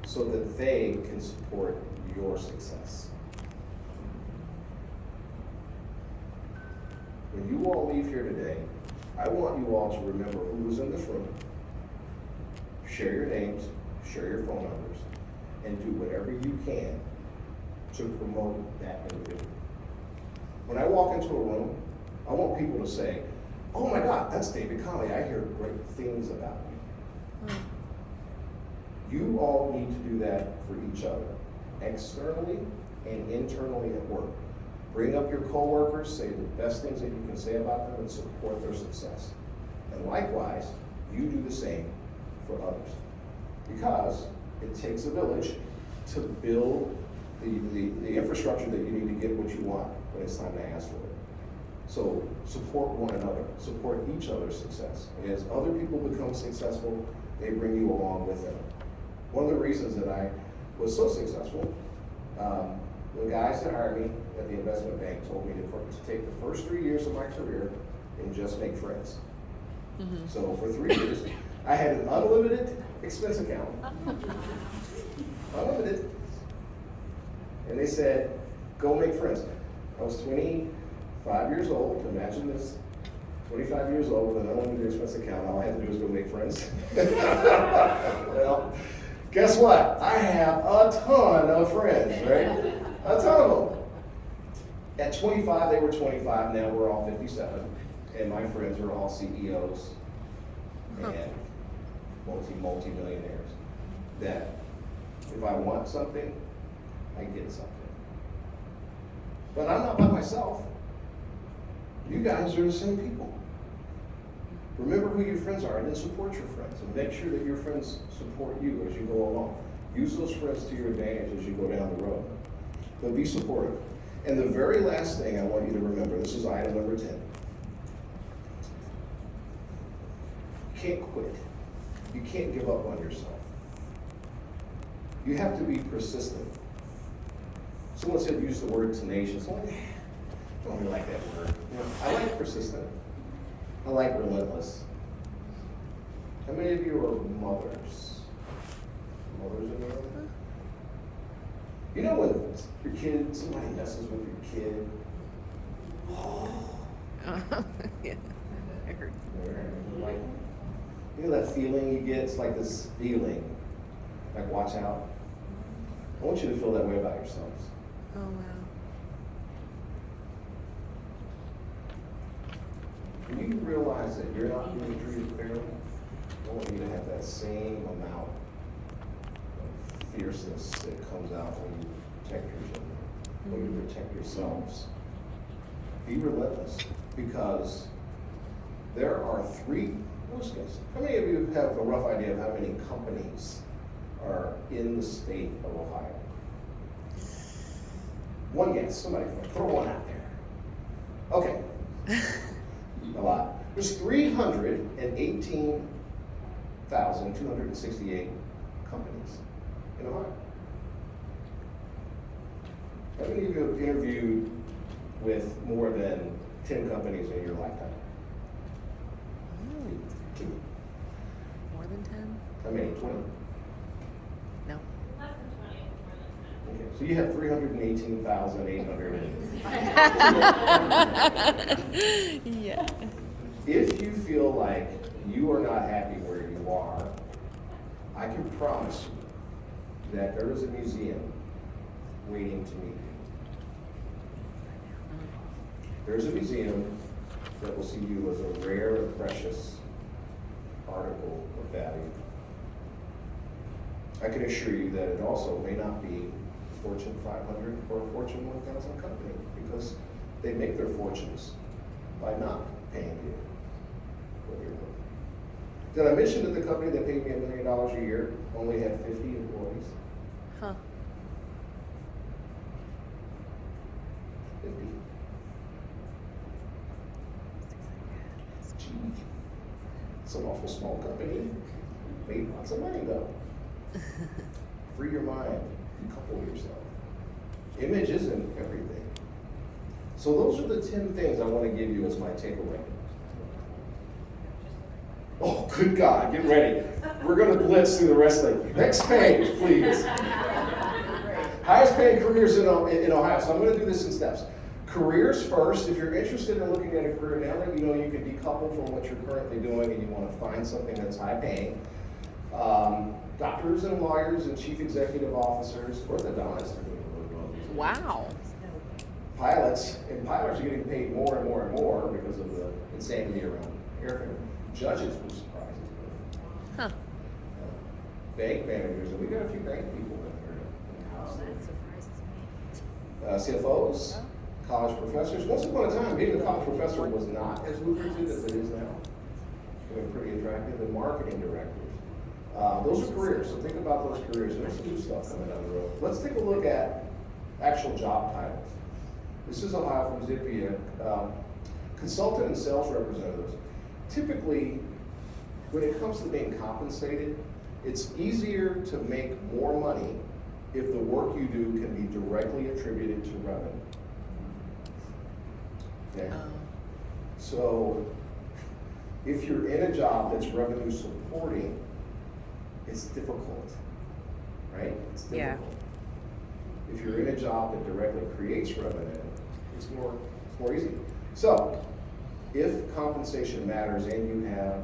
so that they can support your success. When you all leave here today, I want you all to remember who was in this room, share your names, share your phone numbers, and do whatever you can to promote that individual. When I walk into a room, I want people to say, oh my God, that's David Conley. I hear great things about you. You all need to do that for each other, externally and internally at work. Bring up your coworkers, say the best things that you can say about them, and support their success. And likewise, you do the same for others. Because it takes a village to build the infrastructure that you need to get what you want when it's time to ask for it. So support one another, support each other's success. And as other people become successful, they bring you along with them. One of the reasons that I was so successful, the guys that hired me at the investment bank told me to take the first 3 years of my career and just make friends. Mm-hmm. So for 3 years, I had an unlimited expense account. Unlimited. And they said, go make friends. I was 25 years old. Imagine this. 25 years old with an unlimited expense account. All I had to do was go make friends. Well, guess what? I have a ton of friends, right? A ton of them. At 25, they were 25. Now we're all 57. And my friends are all CEOs and multi-millionaires. That if I want something, I get something. But I'm not by myself. You guys are the same people. Remember who your friends are and then support your friends. And make sure that your friends support you as you go along. Use those friends to your advantage as you go down the road. But be supportive. And the very last thing I want you to remember, this is item number 10. You can't quit. You can't give up on yourself. You have to be persistent. Someone said use the word tenacious. I don't really like that word. You know, I like persistent. I like relentless. How many of you are mothers? Mothers in the room? You know when your kid, somebody messes with your kid? Oh. Yeah, I heard. Like, you know that feeling you get? It's like this feeling. Like, watch out. I want you to feel that way about yourselves. Oh, wow. When you realize that you're not being treated fairly, I want you to have that same amount of fierceness that comes out when you protect your children, when you protect yourselves. Be relentless, because there are how many of you have a rough idea of how many companies are in the state of Ohio? One guess, somebody throw one out there. Okay. A lot. There's 318,268 companies in Ohio. How many of you have interviewed with more than 10 companies in your lifetime? More than 10? How many? 20? No. Less than 20, more than 10. Okay, so you have 318,800. Yeah. If you feel like you are not happy where you are, I can promise you that there is a museum waiting to meet you. There's a museum that will see you as a rare and precious article of value. I can assure you that it also may not be Fortune 500 or a Fortune 1000 company, because they make their fortunes by not paying you what you're worth. Did I mention that the company that paid me $1 million a year only had 50 employees? Huh. 50. Gee, it's an awful small company. Made lots of money though. Free your mind, decouple yourself. Image isn't everything. So those are the 10 things I want to give you as my takeaway. Oh, good God, get ready. We're going to blitz through the rest of it. Next page, please. Highest paying careers in Ohio. So I'm going to do this in steps. Careers first. If you're interested in looking at a career now that you know you can decouple from what you're currently doing and you want to find something that's high paying. Doctors and lawyers and chief executive officers, orthodontists are doing really well. Wow. Pilots, and pilots are getting paid more and more and more because of the insanity around airfare. Judges will surprise you. Huh. Bank managers, and we got a few bank people in here in the house. That surprises me. CFOs, college professors. Once upon a time, being a college professor was not as lucrative as it is now. It's pretty attractive. And marketing directors. Those are careers, so think about those careers. And there's some new stuff coming down the road. Let's take a look at actual job titles. This is Ohio from Zippia. Consultant and sales representatives. Typically, when it comes to being compensated, it's easier to make more money if the work you do can be directly attributed to revenue. Okay? So, if you're in a job that's revenue supporting, it's difficult, right? It's difficult. Yeah. If you're in a job that directly creates revenue, it's more easy. So, if compensation matters and you have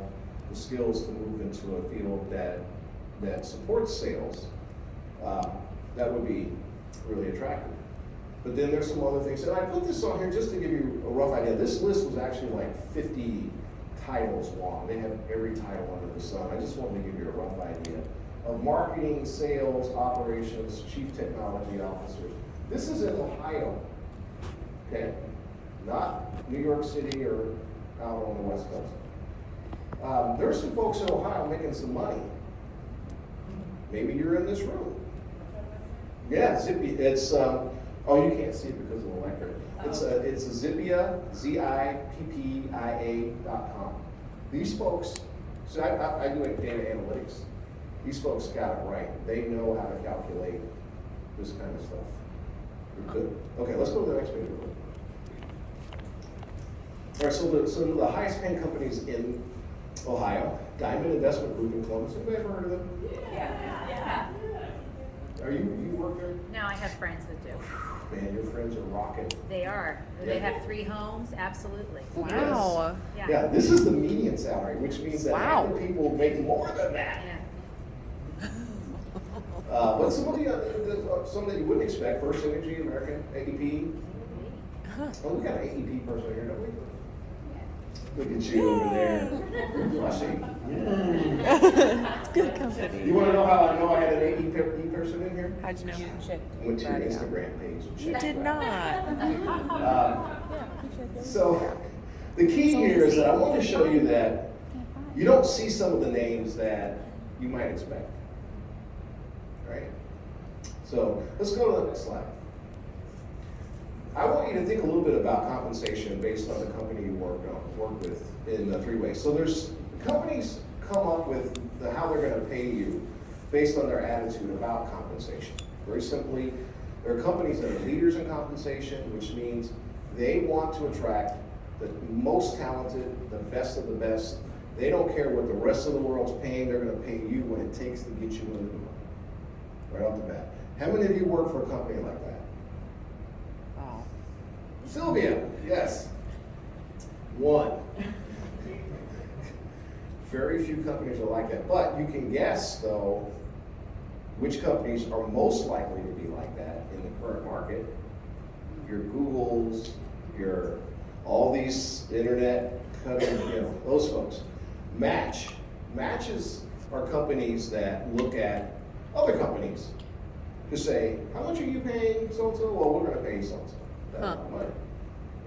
the skills to move into a field that supports sales, that would be really attractive. But then there's some other things, and I put this on here just to give you a rough idea. This list was actually like 50 titles long. They have every title under the sun. I just wanted to give you a rough idea of marketing, sales, operations, chief technology officers. This is in Ohio, okay? Not New York City or out on the West Coast. There's some folks in Ohio making some money. Maybe you're in this room. Yeah, Zippia. It's oh, you can't see it because of the electric. It's a Zippia, ZIPPIA.com. These folks, so I do data analytics. These folks got it right. They know how to calculate this kind of stuff. They're good. Okay, let's go to the next page. All right, so the highest paying companies in Ohio, Diamond Investment Group in Columbus. Anybody ever heard of them? Yeah. Are you work there? No, I have friends that do. Man, your friends are rocking. They are. They have 3 homes, absolutely. Wow. Yeah. Yeah, this is the median salary, which means that Wow. other people make more than that. Yeah. But some that you wouldn't expect. First Energy, American, AEP. Oh, we got an AEP person here, don't we? Look at you over there, blushing. It's good company. You want to know how I know I had an AEP person in here? How'd you know? Went to your Instagram page and You checked did it out. not. So the key here is that I want to show you that you don't see some of the names that you might expect. Right? So let's go to the next slide. I want you to think a little bit about compensation based on the company you work with in 3 ways. So there's companies come up with how they're going to pay you based on their attitude about compensation. Very simply, there are companies that are leaders in compensation, which means they want to attract the most talented, the best of the best. They don't care what the rest of the world's paying. They're going to pay you what it takes to get you in the door. Right off the bat. How many of you work for a company like that? Oh. Sylvia, yes. 1. Very few companies are like that. But you can guess, though, which companies are most likely to be like that in the current market. Your Googles, your all these internet cutting, those folks. Matches are companies that look at other companies to say, how much are you paying so-and-so? Well, we're going to pay you so-and-so. That's our money.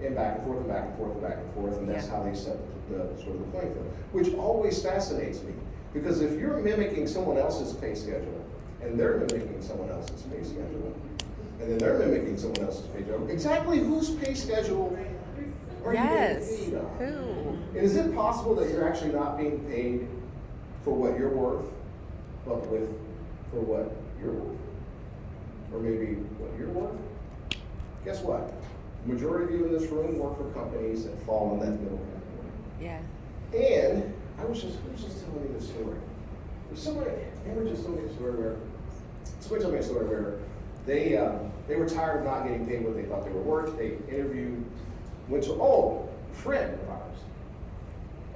And back and forth and back and forth and back and forth, and that's how they set the sort of the playing field, which always fascinates me. Because if you're mimicking someone else's pay schedule, and they're mimicking someone else's pay schedule, and then they're mimicking someone else's pay schedule, exactly whose pay schedule are you getting paid on? Who? And is it possible that you're actually not being paid for what you're worth, but for what you're worth? Or maybe what you're worth? Guess what? The majority of you in this room work for companies that fall in that middle category. Yeah. And who was just telling me this story? They were just telling me a story where somebody told me a story where they were tired of not getting paid what they thought they were worth. They interviewed, went to a friend of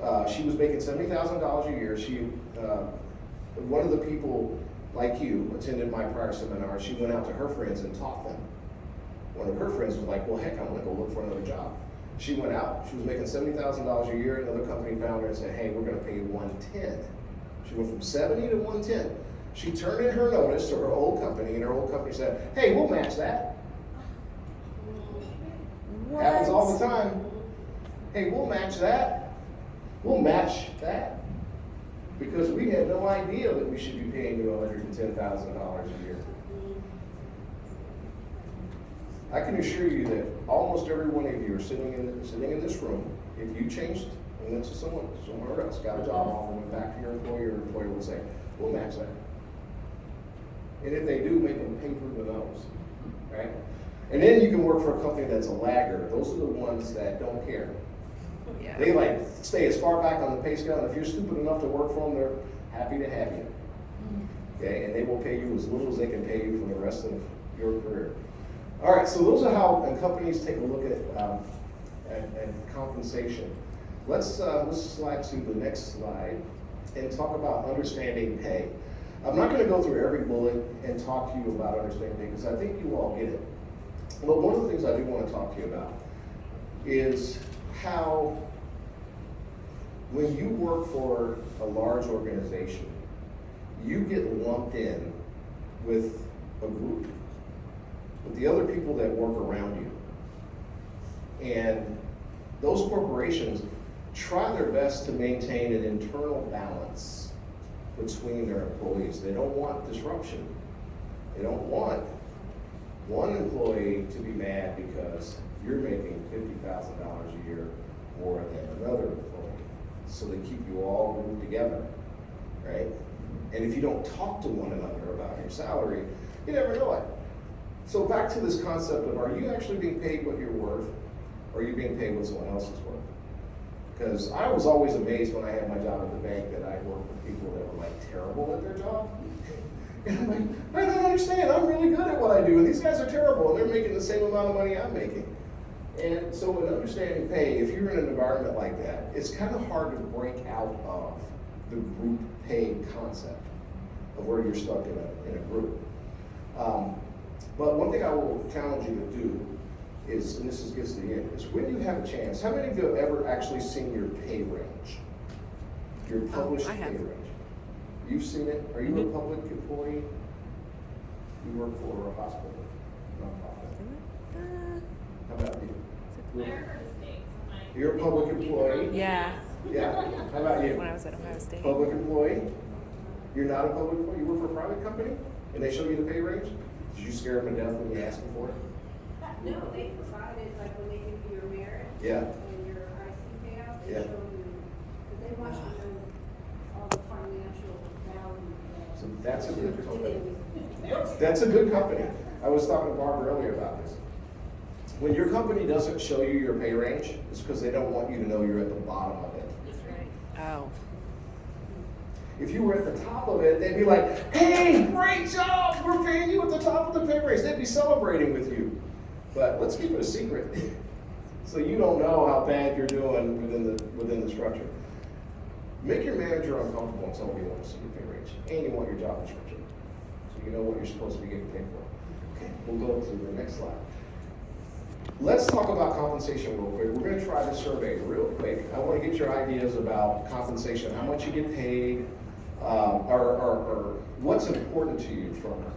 ours. She was making $70,000 a year. She one of the people like you attended my prior seminar. She went out to her friends and taught them. One of her friends was like, well, heck, I'm gonna go look for another job. She went out, she was making $70,000 a year. Another company found her and said, hey, we're gonna pay you $110. She went from 70 to 110. She turned in her notice to her old company, and her old company said, hey, we'll match that. Happens all the time. Hey, we'll match that. We'll match that. Because we had no idea that we should be paying you $110,000 a year. I can assure you that almost every one of you are sitting in this room. If you changed and went to somewhere else, got a job, and went back to your employer would say, we'll match that. And if they do, make them pay through the nose, right? And then you can work for a company that's a laggard. Those are the ones that don't care. Yeah. They like stay as far back on the pay scale, and if you're stupid enough to work for them, they're happy to have you. Okay, and they will pay you as little as they can pay you for the rest of your career. All right, so those are how companies take a look at compensation. Let's slide to the next slide and talk about understanding pay. I'm not going to go through every bullet and talk to you about understanding pay because I think you all get it. But one of the things I do want to talk to you about is how when you work for a large organization, you get lumped in with a group, with the other people that work around you. And those corporations try their best to maintain an internal balance between their employees. They don't want disruption. They don't want one employee to be mad because you're making $50,000 a year more than another employee. So they keep you all grouped together, right? And if you don't talk to one another about your salary, you never know it. So back to this concept of, are you actually being paid what you're worth, or are you being paid what someone else is worth? Because I was always amazed when I had my job at the bank that I worked with people that were like terrible at their job. And I'm like, I don't understand, I'm really good at what I do, and these guys are terrible, and they're making the same amount of money I'm making. And so in understanding pay, if you're in an environment like that, it's kind of hard to break out of the group pay concept of where you're stuck in a group. But one thing I will challenge you to do is, and this gets to the end, is when you have a chance, how many of you have ever actually seen your pay range? Your published I pay have. range? You've seen it? Are you a public employee? You work for a hospital, nonprofit. How about you? I heard a state, so my. You're a public employee? Yeah, Yeah. How about you? when I was at Ohio State. Public employee? You're not a public employee? You work for a private company? And they show you the pay range? Did you scare them to death when you asked them for it? No, they provided, like when they give you your merit Yeah. and your IC payout, they Yeah. show you, because they want you to know all the financial value. So that's a good company. company. That's a good company. I was talking to Barbara earlier about this. When your company doesn't show you your pay range, it's because they don't want you to know you're at the bottom of it. Oh. If you were at the top of it, they'd be like, hey, great job, we're paying you at the top of the pay raise. They'd be celebrating with you. But let's keep it a secret. So you don't know how bad you're doing within the structure. Make your manager uncomfortable and tell them you want to see your pay range. And you want your job description. So you know what you're supposed to be getting paid for. Okay, we'll go to the next slide. Let's talk about compensation real quick. We're going to try this survey real quick. I want to get your ideas about compensation, how much you get paid, or what's important to you from it.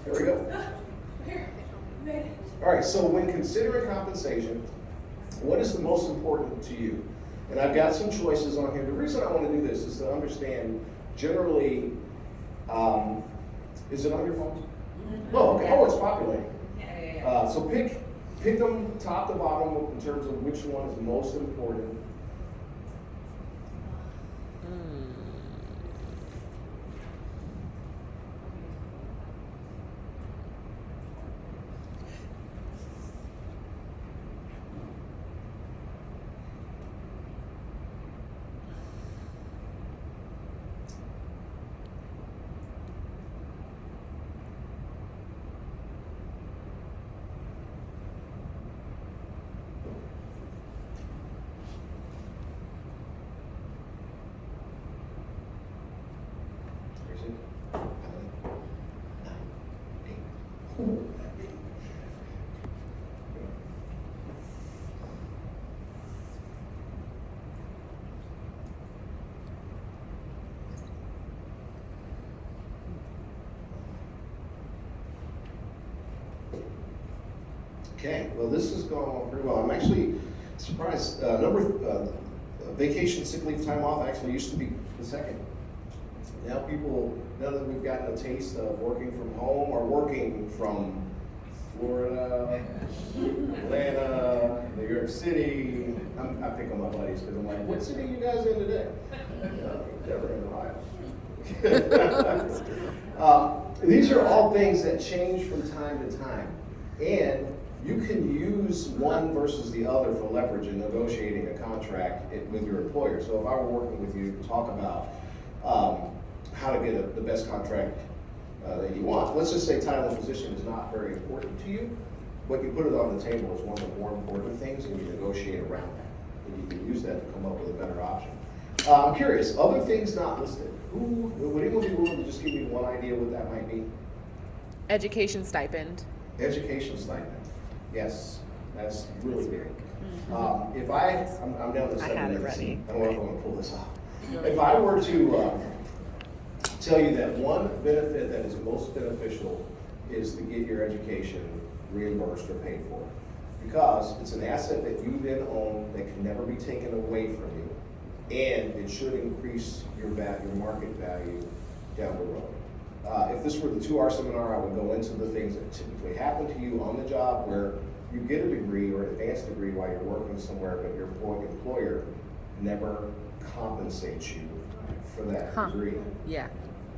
There we go. All right, so when considering compensation, what is the most important to you? And I've got some choices on here. The reason I want to do this is to understand generally, is it on your phone? Oh, okay. Oh, it's populating. So pick them top to bottom in terms of which one is most important. Okay, well, this has gone on pretty well. I'm actually surprised. Vacation, sick leave, time off actually used to be the second. Now now that we've gotten a taste of working from home or working from Florida, Atlanta, New York City, I pick on my buddies because I'm like, what city are you guys in today? Never in Ohio. These are all things that change from time to time. And you can use one versus the other for leverage in negotiating a contract with your employer. So if I were working with you to talk about how to get the best contract that you want, let's just say title and position is not very important to you, but you put it on the table is one of the more important things, and you negotiate around that. And you can use that to come up with a better option. I'm curious, other things not listed. Would anyone be willing to just give me one idea what that might be? Education stipend. Education stipend. Yes, that's really big. I'm down to 7 minutes. I had it ready. I don't know if I'm gonna pull this off. If I were to tell you that one benefit that is most beneficial is to get your education reimbursed or paid for. Because it's an asset that you then own that can never be taken away from you. And it should increase your market value down the road. If this were the 2-hour seminar, I would go into the things that typically happen to you on the job where you get a degree or an advanced degree while you're working somewhere, but your employer never compensates you for that degree. Yeah.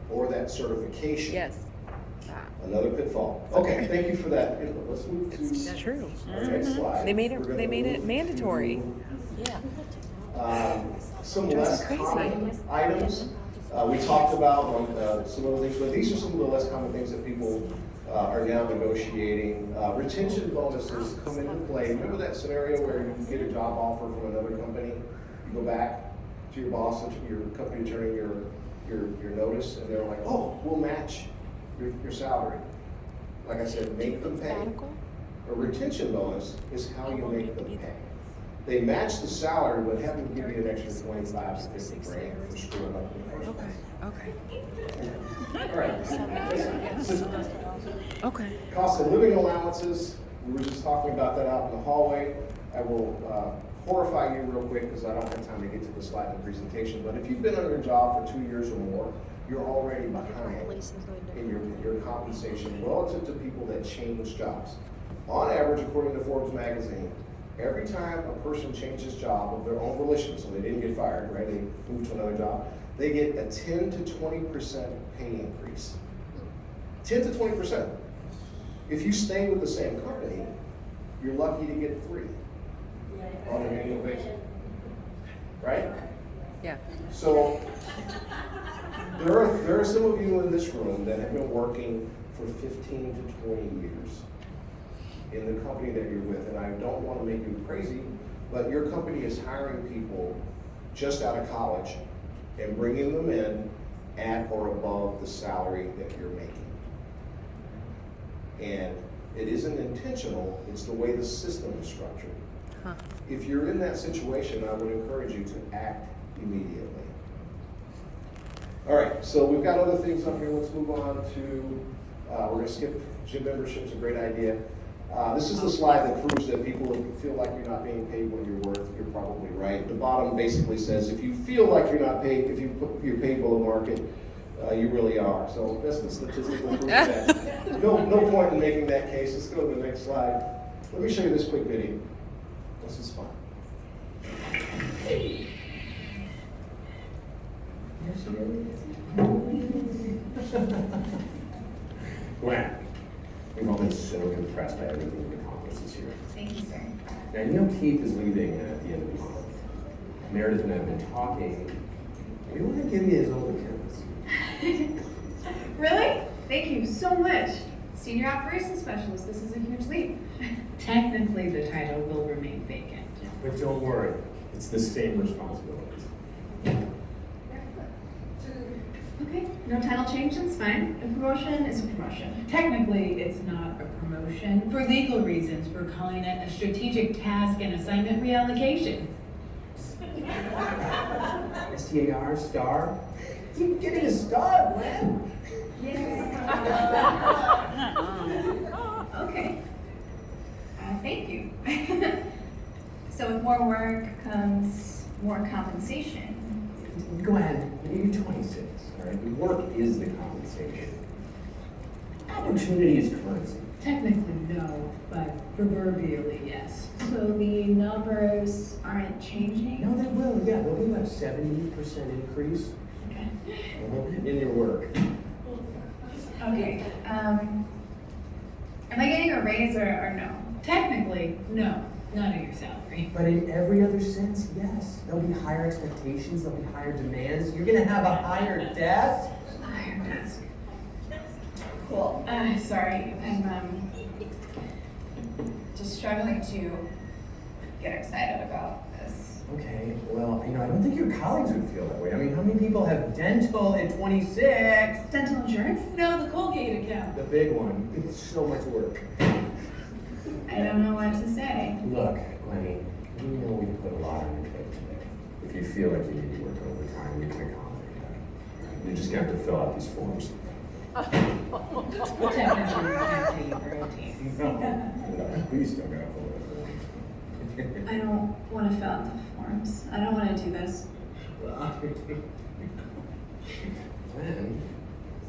Or that certification. Yes. Another pitfall. Okay, thank you for that input. Let's move to It's true. our next slide. They made it. We're gonna They made it move mandatory. Yeah. Some Drives less me crazy. common items. We talked about some other things, but these are some of the less common things that people are now negotiating. Retention bonuses come into play. Remember that scenario where you get a job offer from another company, you go back to your boss and to your company attorney, your notice, and they're like, oh, we'll match your salary. Like I said, make them pay. A retention bonus is how you make them pay. They match the salary, but have them give you an extra 25 to 50 grand for screwing up in the first place. Okay. All right. Okay. Cost of living allowances, we were just talking about that out in the hallway. I will horrify you real quick because I don't have time to get to the slide in the presentation, but if you've been on your job for 2 years or more, you're already behind in your compensation relative to people that change jobs. On average, according to Forbes magazine, every time a person changes job of their own volition, so they didn't get fired, right? They moved to another job, they get a 10 to 20% pay increase. 10 to 20%. If you stay with the same company, you're lucky to get 3 on an annual basis, right? Yeah. So there are some of you in this room that have been working for 15 to 20 years in the company that you're with, and I don't want to make you crazy, but your company is hiring people just out of college and bringing them in at or above the salary that you're making. And it isn't intentional, it's the way the system is structured. Huh. If you're in that situation, I would encourage you to act immediately. All right, so we've got other things up here. Let's move on to, we're gonna skip gym membership's a great idea. This is the slide that proves that people, if you feel like you're not being paid what you're worth, you're probably right. The bottom basically says if you feel like you're not paid, if you're paid below market, you really are. So that's the statistical proof of that. No point in making that case. Let's go to the next slide. Let me show you this quick video. This is fun. Gwen, we've all been so impressed by everything you've accomplished this year. Thank you, sir. Now, you know Keith is leaving at the end of the month. Meredith and I have been talking. We want to give you his old accounts. Really? Thank you so much. Senior Operations Specialist, this is a huge leap. Technically, the title will remain vacant. But don't worry, it's the same responsibilities. Okay, no title change, that's fine. A promotion is a promotion. Technically, it's not a promotion. For legal reasons, we're calling it a strategic task and assignment reallocation. STAR, star? Keep getting a star, Glenn. Okay. Thank you. So with more work comes more compensation. Go ahead, you're 26, all right? The work is the compensation. Opportunity is currency. Technically, no, but proverbially, yes. So the numbers aren't changing? No, they will, yeah, there'll be about 70% increase Okay. in your work. Okay, am I getting a raise or no? Technically, no, not in your salary. But in every other sense, yes. There'll be higher expectations, there'll be higher demands. You're gonna have a higher desk. Higher desk. Cool. Sorry, I'm just struggling to get excited about this. Okay, well, I don't think your colleagues would feel that way. I mean, how many people have dental at 26? Dental insurance? No, the Colgate account. The big one. It's so much work. I don't know what to say. Look, Glennie, we know we put a lot on your plate today. If you feel like you need to work overtime, we can accommodate that. You're just gonna have to fill out these forms. Technically, you can't pay your protein. No, we still gotta fill out forms. I don't want to fill out the forms. I don't want to do this. Glenn,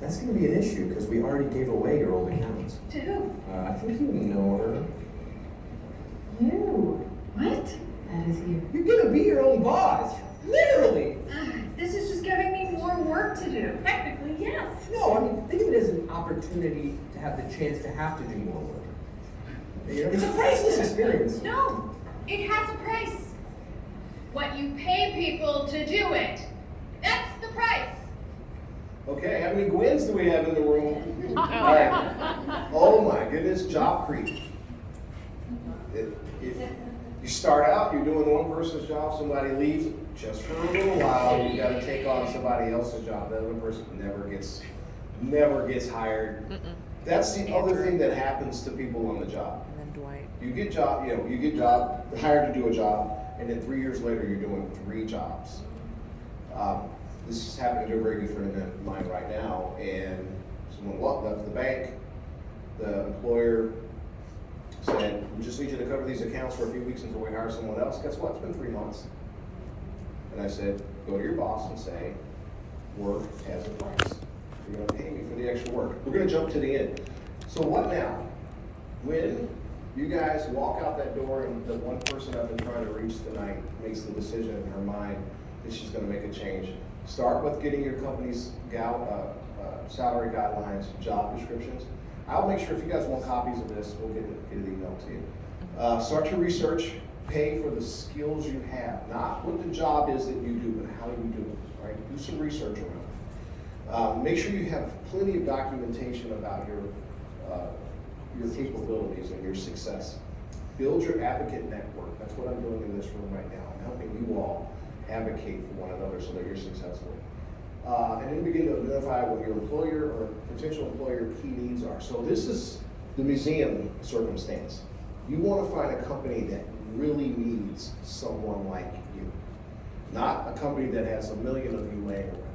that's gonna be an issue, because we already gave away your old accounts. To who? I think you know her. You. What? That is you. You're gonna be your own boss. Literally. This is just giving me more work to do. Technically, yes. No, I mean, think of it as an opportunity to have the chance to have to do more work. It's a priceless experience. No, it has a price. What you pay people to do it. That's the price. Okay, how many Gwens do we have in the room? All right. Oh my goodness, job creep. If you start out, you're doing one person's job, somebody leaves, just for a little while, you gotta take on somebody else's job. That other person never gets hired. That's the other thing that happens to people on the job. And then Dwight. You get hired to do a job, and then 3 years later, you're doing 3 jobs. This is happening to a very good friend of mine right now, and someone left the bank. The employer said, we just need you to cover these accounts for a few weeks until we hire someone else. Guess what? It's been 3 months. And I said, go to your boss and say, work has a price. You're gonna pay me for the extra work. We're gonna jump to the end. So what now? When you guys walk out that door and the one person I've been trying to reach tonight makes the decision in her mind that she's gonna make a change, start with getting your company's salary guidelines, job descriptions. I'll make sure if you guys want copies of this, we'll get it emailed to you. Start your research, pay for the skills you have, not what the job is that you do, but how you do it, right? Do some research around it. Make sure you have plenty of documentation about your capabilities and your success. Build your advocate network. That's what I'm doing in this room right now. I'm helping you all advocate for one another so that you're successful. And then begin to identify what your employer or potential employer key needs are. So this is the museum circumstance. You want to find a company that really needs someone like you. Not a company that has 1 million of you laying around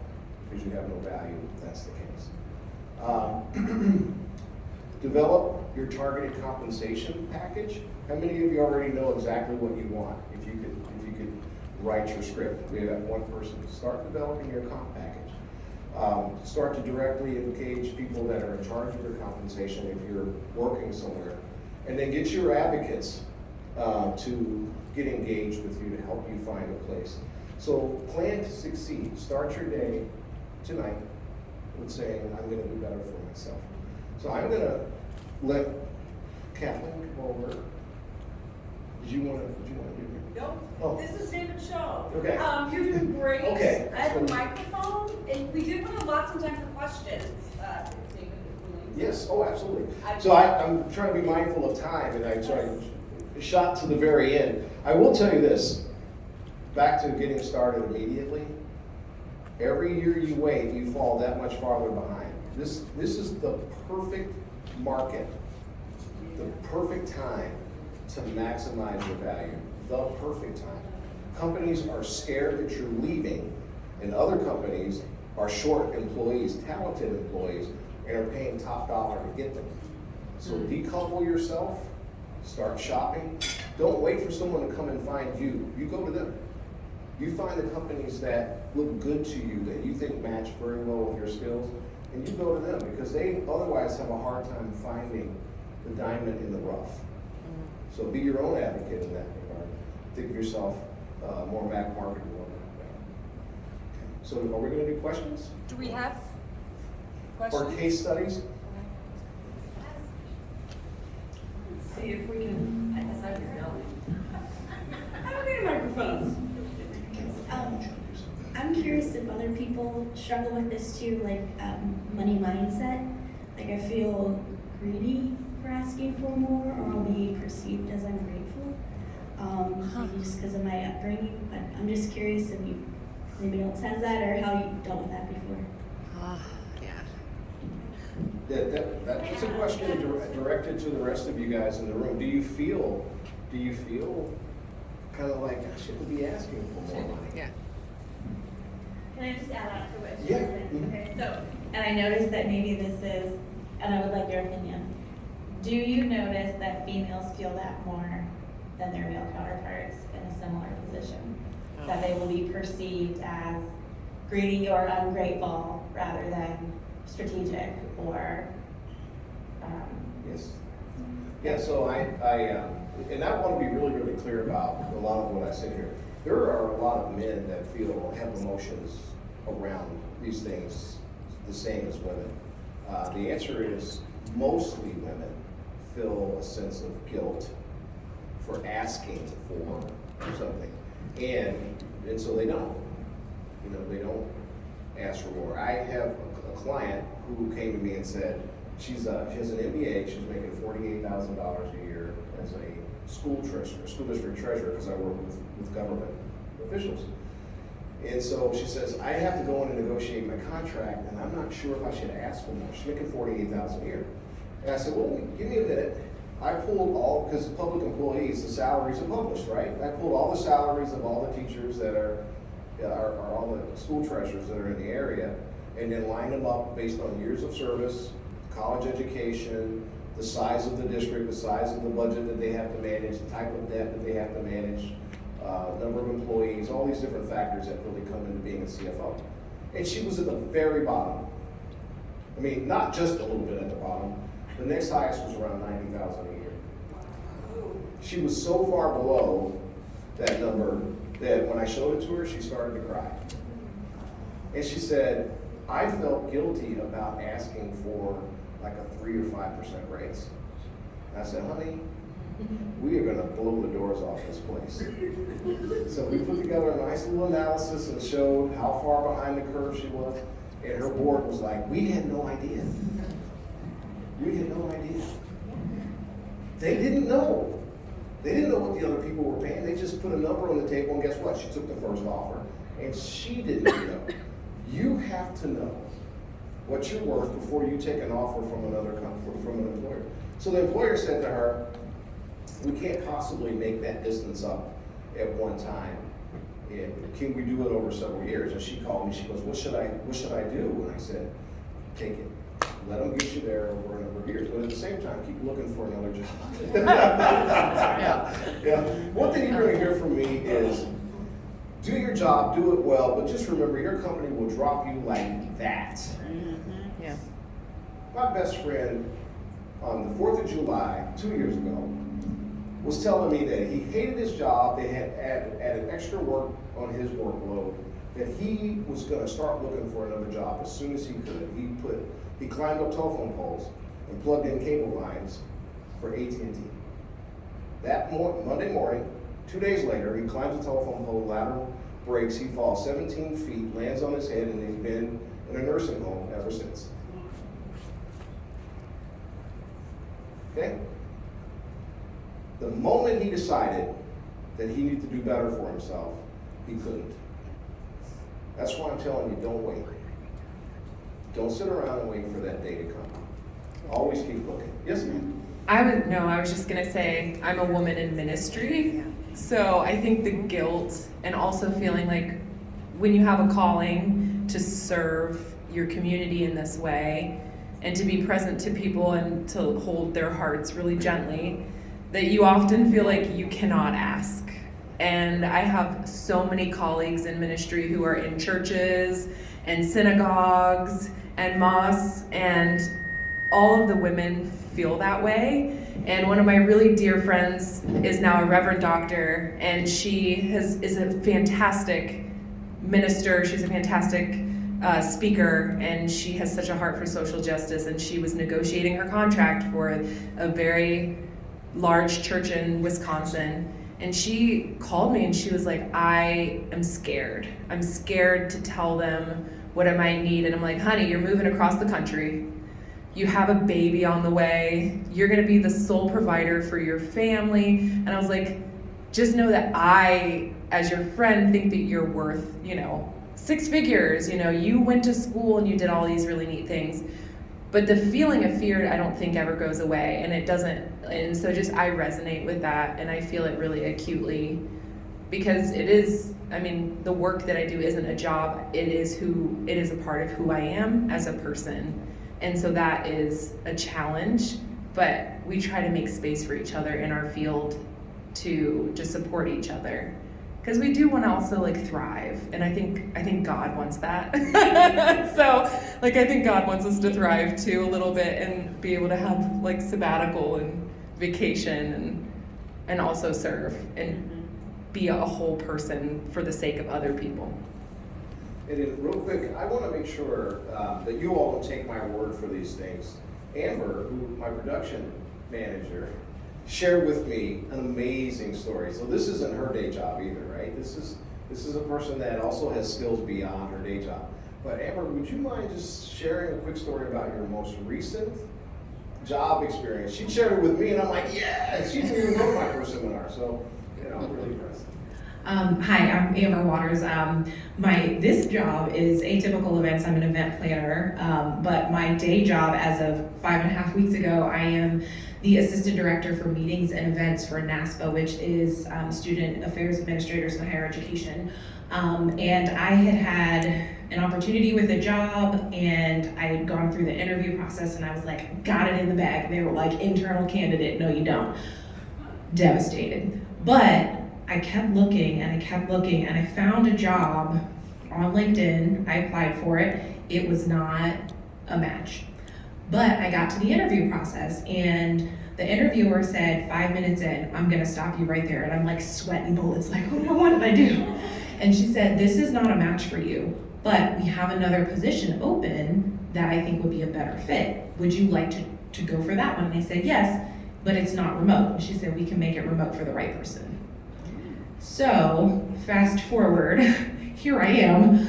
because you have no value if that's the case. Develop your targeted compensation package. How many of you already know exactly what you want? If you could write your script. We have one person. Start developing your comp package. Start to directly engage people that are in charge of your compensation if you're working somewhere. And then get your advocates to get engaged with you to help you find a place. So plan to succeed. Start your day tonight with saying, I'm gonna do better for myself. So I'm gonna let Kathleen come over. Did you wanna do it? Nope. Oh. This is David Shaw. Okay. You're doing great. Okay. I have a microphone, and we do want to lots of time for questions. David, Yes, oh, absolutely. So I'm trying to be mindful of time, and I shot to the very end. I will tell you this, back to getting started immediately. Every year you wait, you fall that much farther behind. This is the perfect market, the perfect time to maximize your value, the perfect time. Companies are scared that you're leaving, and other companies are short employees, talented employees, and are paying top dollar to get them. So decouple yourself, Start shopping. Don't wait for someone to come and find you. You go to them. You find the companies that look good to you, that you think match very well with your skills, and you go to them because they otherwise have a hard time finding the diamond in the rough. So be your own advocate in that regard. Think of yourself more marketable. So are we going to do questions? Do we have Or questions? case studies? See if we can. I guess I can go. I don't need a microphone. I'm curious if other people struggle with this too, like money mindset. Like I feel greedy for asking for more, or I'll be perceived as ungrateful, maybe just because of my upbringing. But I'm just curious if anybody else has that, or how you dealt with that before. That's a question directed to the rest of you guys in the room. Do you feel kind of like I shouldn't be asking for more money? Yeah. Can I just add on to what Yeah. Okay, so, and I noticed that maybe this is, and I would like your opinion. Do you notice that females feel that more than their male counterparts in a similar position? That they will be perceived as greedy or ungrateful rather than strategic or, Yes. Yeah, so and I want to be really, really clear about a lot of what I said here. There are a lot of men that have emotions around these things the same as women. The answer is mostly women feel a sense of guilt for asking for something. And so they don't. They don't ask for more. I have a client who came to me and said she has an MBA, she's making $48,000 a year as a school district treasurer, because I work with government officials. And so she says, I have to go in and negotiate my contract, and I'm not sure if I should ask for more. She's making $48,000 a year. And I said, well, give me a minute. I pulled all, because public employees, the salaries are published, right? I pulled all the salaries of all the teachers that are all the school treasurers that are in the area, and then lined them up based on years of service, college education, the size of the district, the size of the budget that they have to manage, the type of debt that they have to manage, number of employees, all these different factors that really come into being a CFO. And she was at the very bottom. I mean, not just a little bit at the bottom. The next highest was around $90,000 a year. She was so far below that number that when I showed it to her, she started to cry. And she said, I felt guilty about asking for like a 3 or 5% raise. And I said, honey, we are gonna blow the doors off this place. So we put together a nice little analysis and showed how far behind the curve she was. And her board was like, we had no idea. We had no idea. They didn't know. They didn't know what the other people were paying. They just put a number on the table, and guess what? She took the first offer, and she didn't know. You have to know what you're worth before you take an offer from an employer. So the employer said to her, we can't possibly make that distance up at one time. And can we do it over several years? And she called me, she goes, what should I do? And I said, take it. Let them get you there over a number of years. But at the same time, keep looking for another job. Yeah. One thing you're going to hear from me is, do your job, do it well, but just remember, your company will drop you like that. Yeah. My best friend, on the 4th of July, 2 years ago, was telling me that he hated his job. They had added extra work on his workload, that he was going to start looking for another job as soon as he could. He climbed up telephone poles and plugged in cable lines for AT&T. That Monday morning, 2 days later, he climbs a telephone pole, lateral breaks, he falls 17 feet, lands on his head, and he's been in a nursing home ever since. Okay? The moment he decided that he needed to do better for himself, he couldn't. That's why I'm telling you, don't wait. Don't sit around and wait for that day to come. Always keep looking. Yes, ma'am? I was just gonna say, I'm a woman in ministry, so I think the guilt and also feeling like when you have a calling to serve your community in this way and to be present to people and to hold their hearts really gently, that you often feel like you cannot ask. And I have so many colleagues in ministry who are in churches and synagogues and mosques, and all of the women feel that way. And one of my really dear friends is now a reverend doctor, and she is a fantastic minister. She's a fantastic speaker, and she has such a heart for social justice, and she was negotiating her contract for a very large church in Wisconsin. And she called me and she was like, I am scared. I'm scared to tell them what I might need. And I'm like, honey, you're moving across the country. You have a baby on the way. You're gonna be the sole provider for your family. And I was like, just know that I, as your friend, think that you're worth, 6 figures. You went to school and you did all these really neat things. But the feeling of fear, I don't think ever goes away, and it doesn't. And so I resonate with that, and I feel it really acutely, because it is, the work that I do isn't a job. It is a part of who I am as a person. And so that is a challenge, but we try to make space for each other in our field to just support each other. Because we do want to also thrive, and I think God wants that. So I think God wants us to thrive too a little bit, and be able to have sabbatical and vacation and also serve and be a whole person for the sake of other people. And then real quick, I want to make sure that you all don't take my word for these things. Amber, who my production manager, shared with me an amazing story. So this isn't her day job either, right? This is a person that also has skills beyond her day job. But Amber, would you mind just sharing a quick story about your most recent job experience? She shared it with me, and I'm like, yeah, she didn't even go to my first seminar. So, I'm really impressed. Hi, I'm Amber Waters. This job is Atypical Events. I'm an event planner, but my day job as of 5.5 weeks ago, I am the Assistant Director for Meetings and Events for NASPA, which is Student Affairs Administrators in Higher Education. And I had an opportunity with a job, and I had gone through the interview process, and I was like, got it in the bag. They were like, internal candidate, no you don't. Devastated. But I kept looking and I kept looking, and I found a job on LinkedIn. I applied for it. It was not a match. But I got to the interview process, and the interviewer said, 5 minutes in, I'm gonna stop you right there. And I'm sweating bullets, oh, what did I do? And she said, this is not a match for you, but we have another position open that I think would be a better fit. Would you like to go for that one? And I said, yes, but it's not remote. And she said, we can make it remote for the right person. So, fast forward, here I am.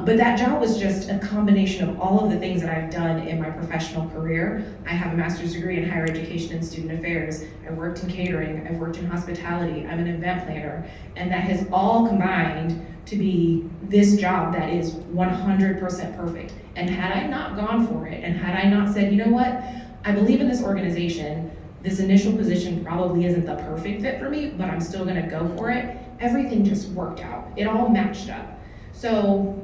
But that job was just a combination of all of the things that I've done in my professional career. I have a master's degree in higher education and student affairs. I worked in catering, I've worked in hospitality, I'm an event planner, and that has all combined to be this job that is 100% perfect. And had I not gone for it, and had I not said, you know what, I believe in this organization, this initial position probably isn't the perfect fit for me, but I'm still gonna go for it, everything just worked out. It all matched up. So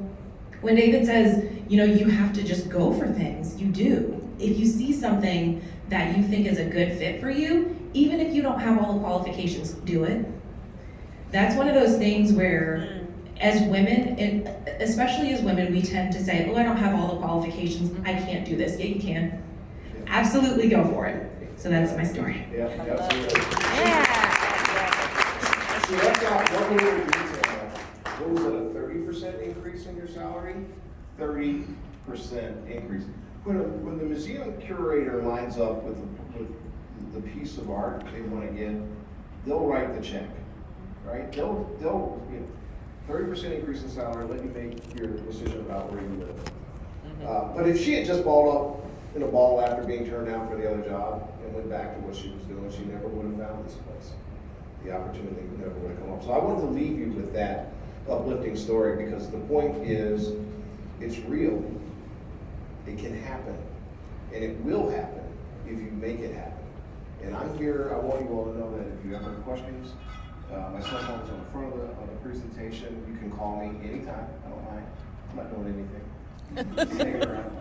when David says, you have to just go for things, you do. If you see something that you think is a good fit for you, even if you don't have all the qualifications, do it. That's one of those things where, as women, and especially as women, we tend to say, oh, I don't have all the qualifications, I can't do this. Yeah, you can. Absolutely go for it. So that's my story. Yeah, absolutely. So let's talk one little detail. What was it, a 30% increase in your salary? 30% increase. When the museum curator lines up with the piece of art they want to get, they'll write the check, right? They'll 30% increase in salary, let you make your decision about where you live. But if she had just balled up in a ball after being turned down for the other job and went back to what she was doing, she never would have found this place. The opportunity never would have come up. So I wanted to leave you with that uplifting story, because the point is, it's real. It can happen, and it will happen if you make it happen. And I'm here. I want you all to know that if you have any questions, my cell phone is on the front of the presentation. You can call me anytime. I don't mind. I'm not doing anything. Just hanging around.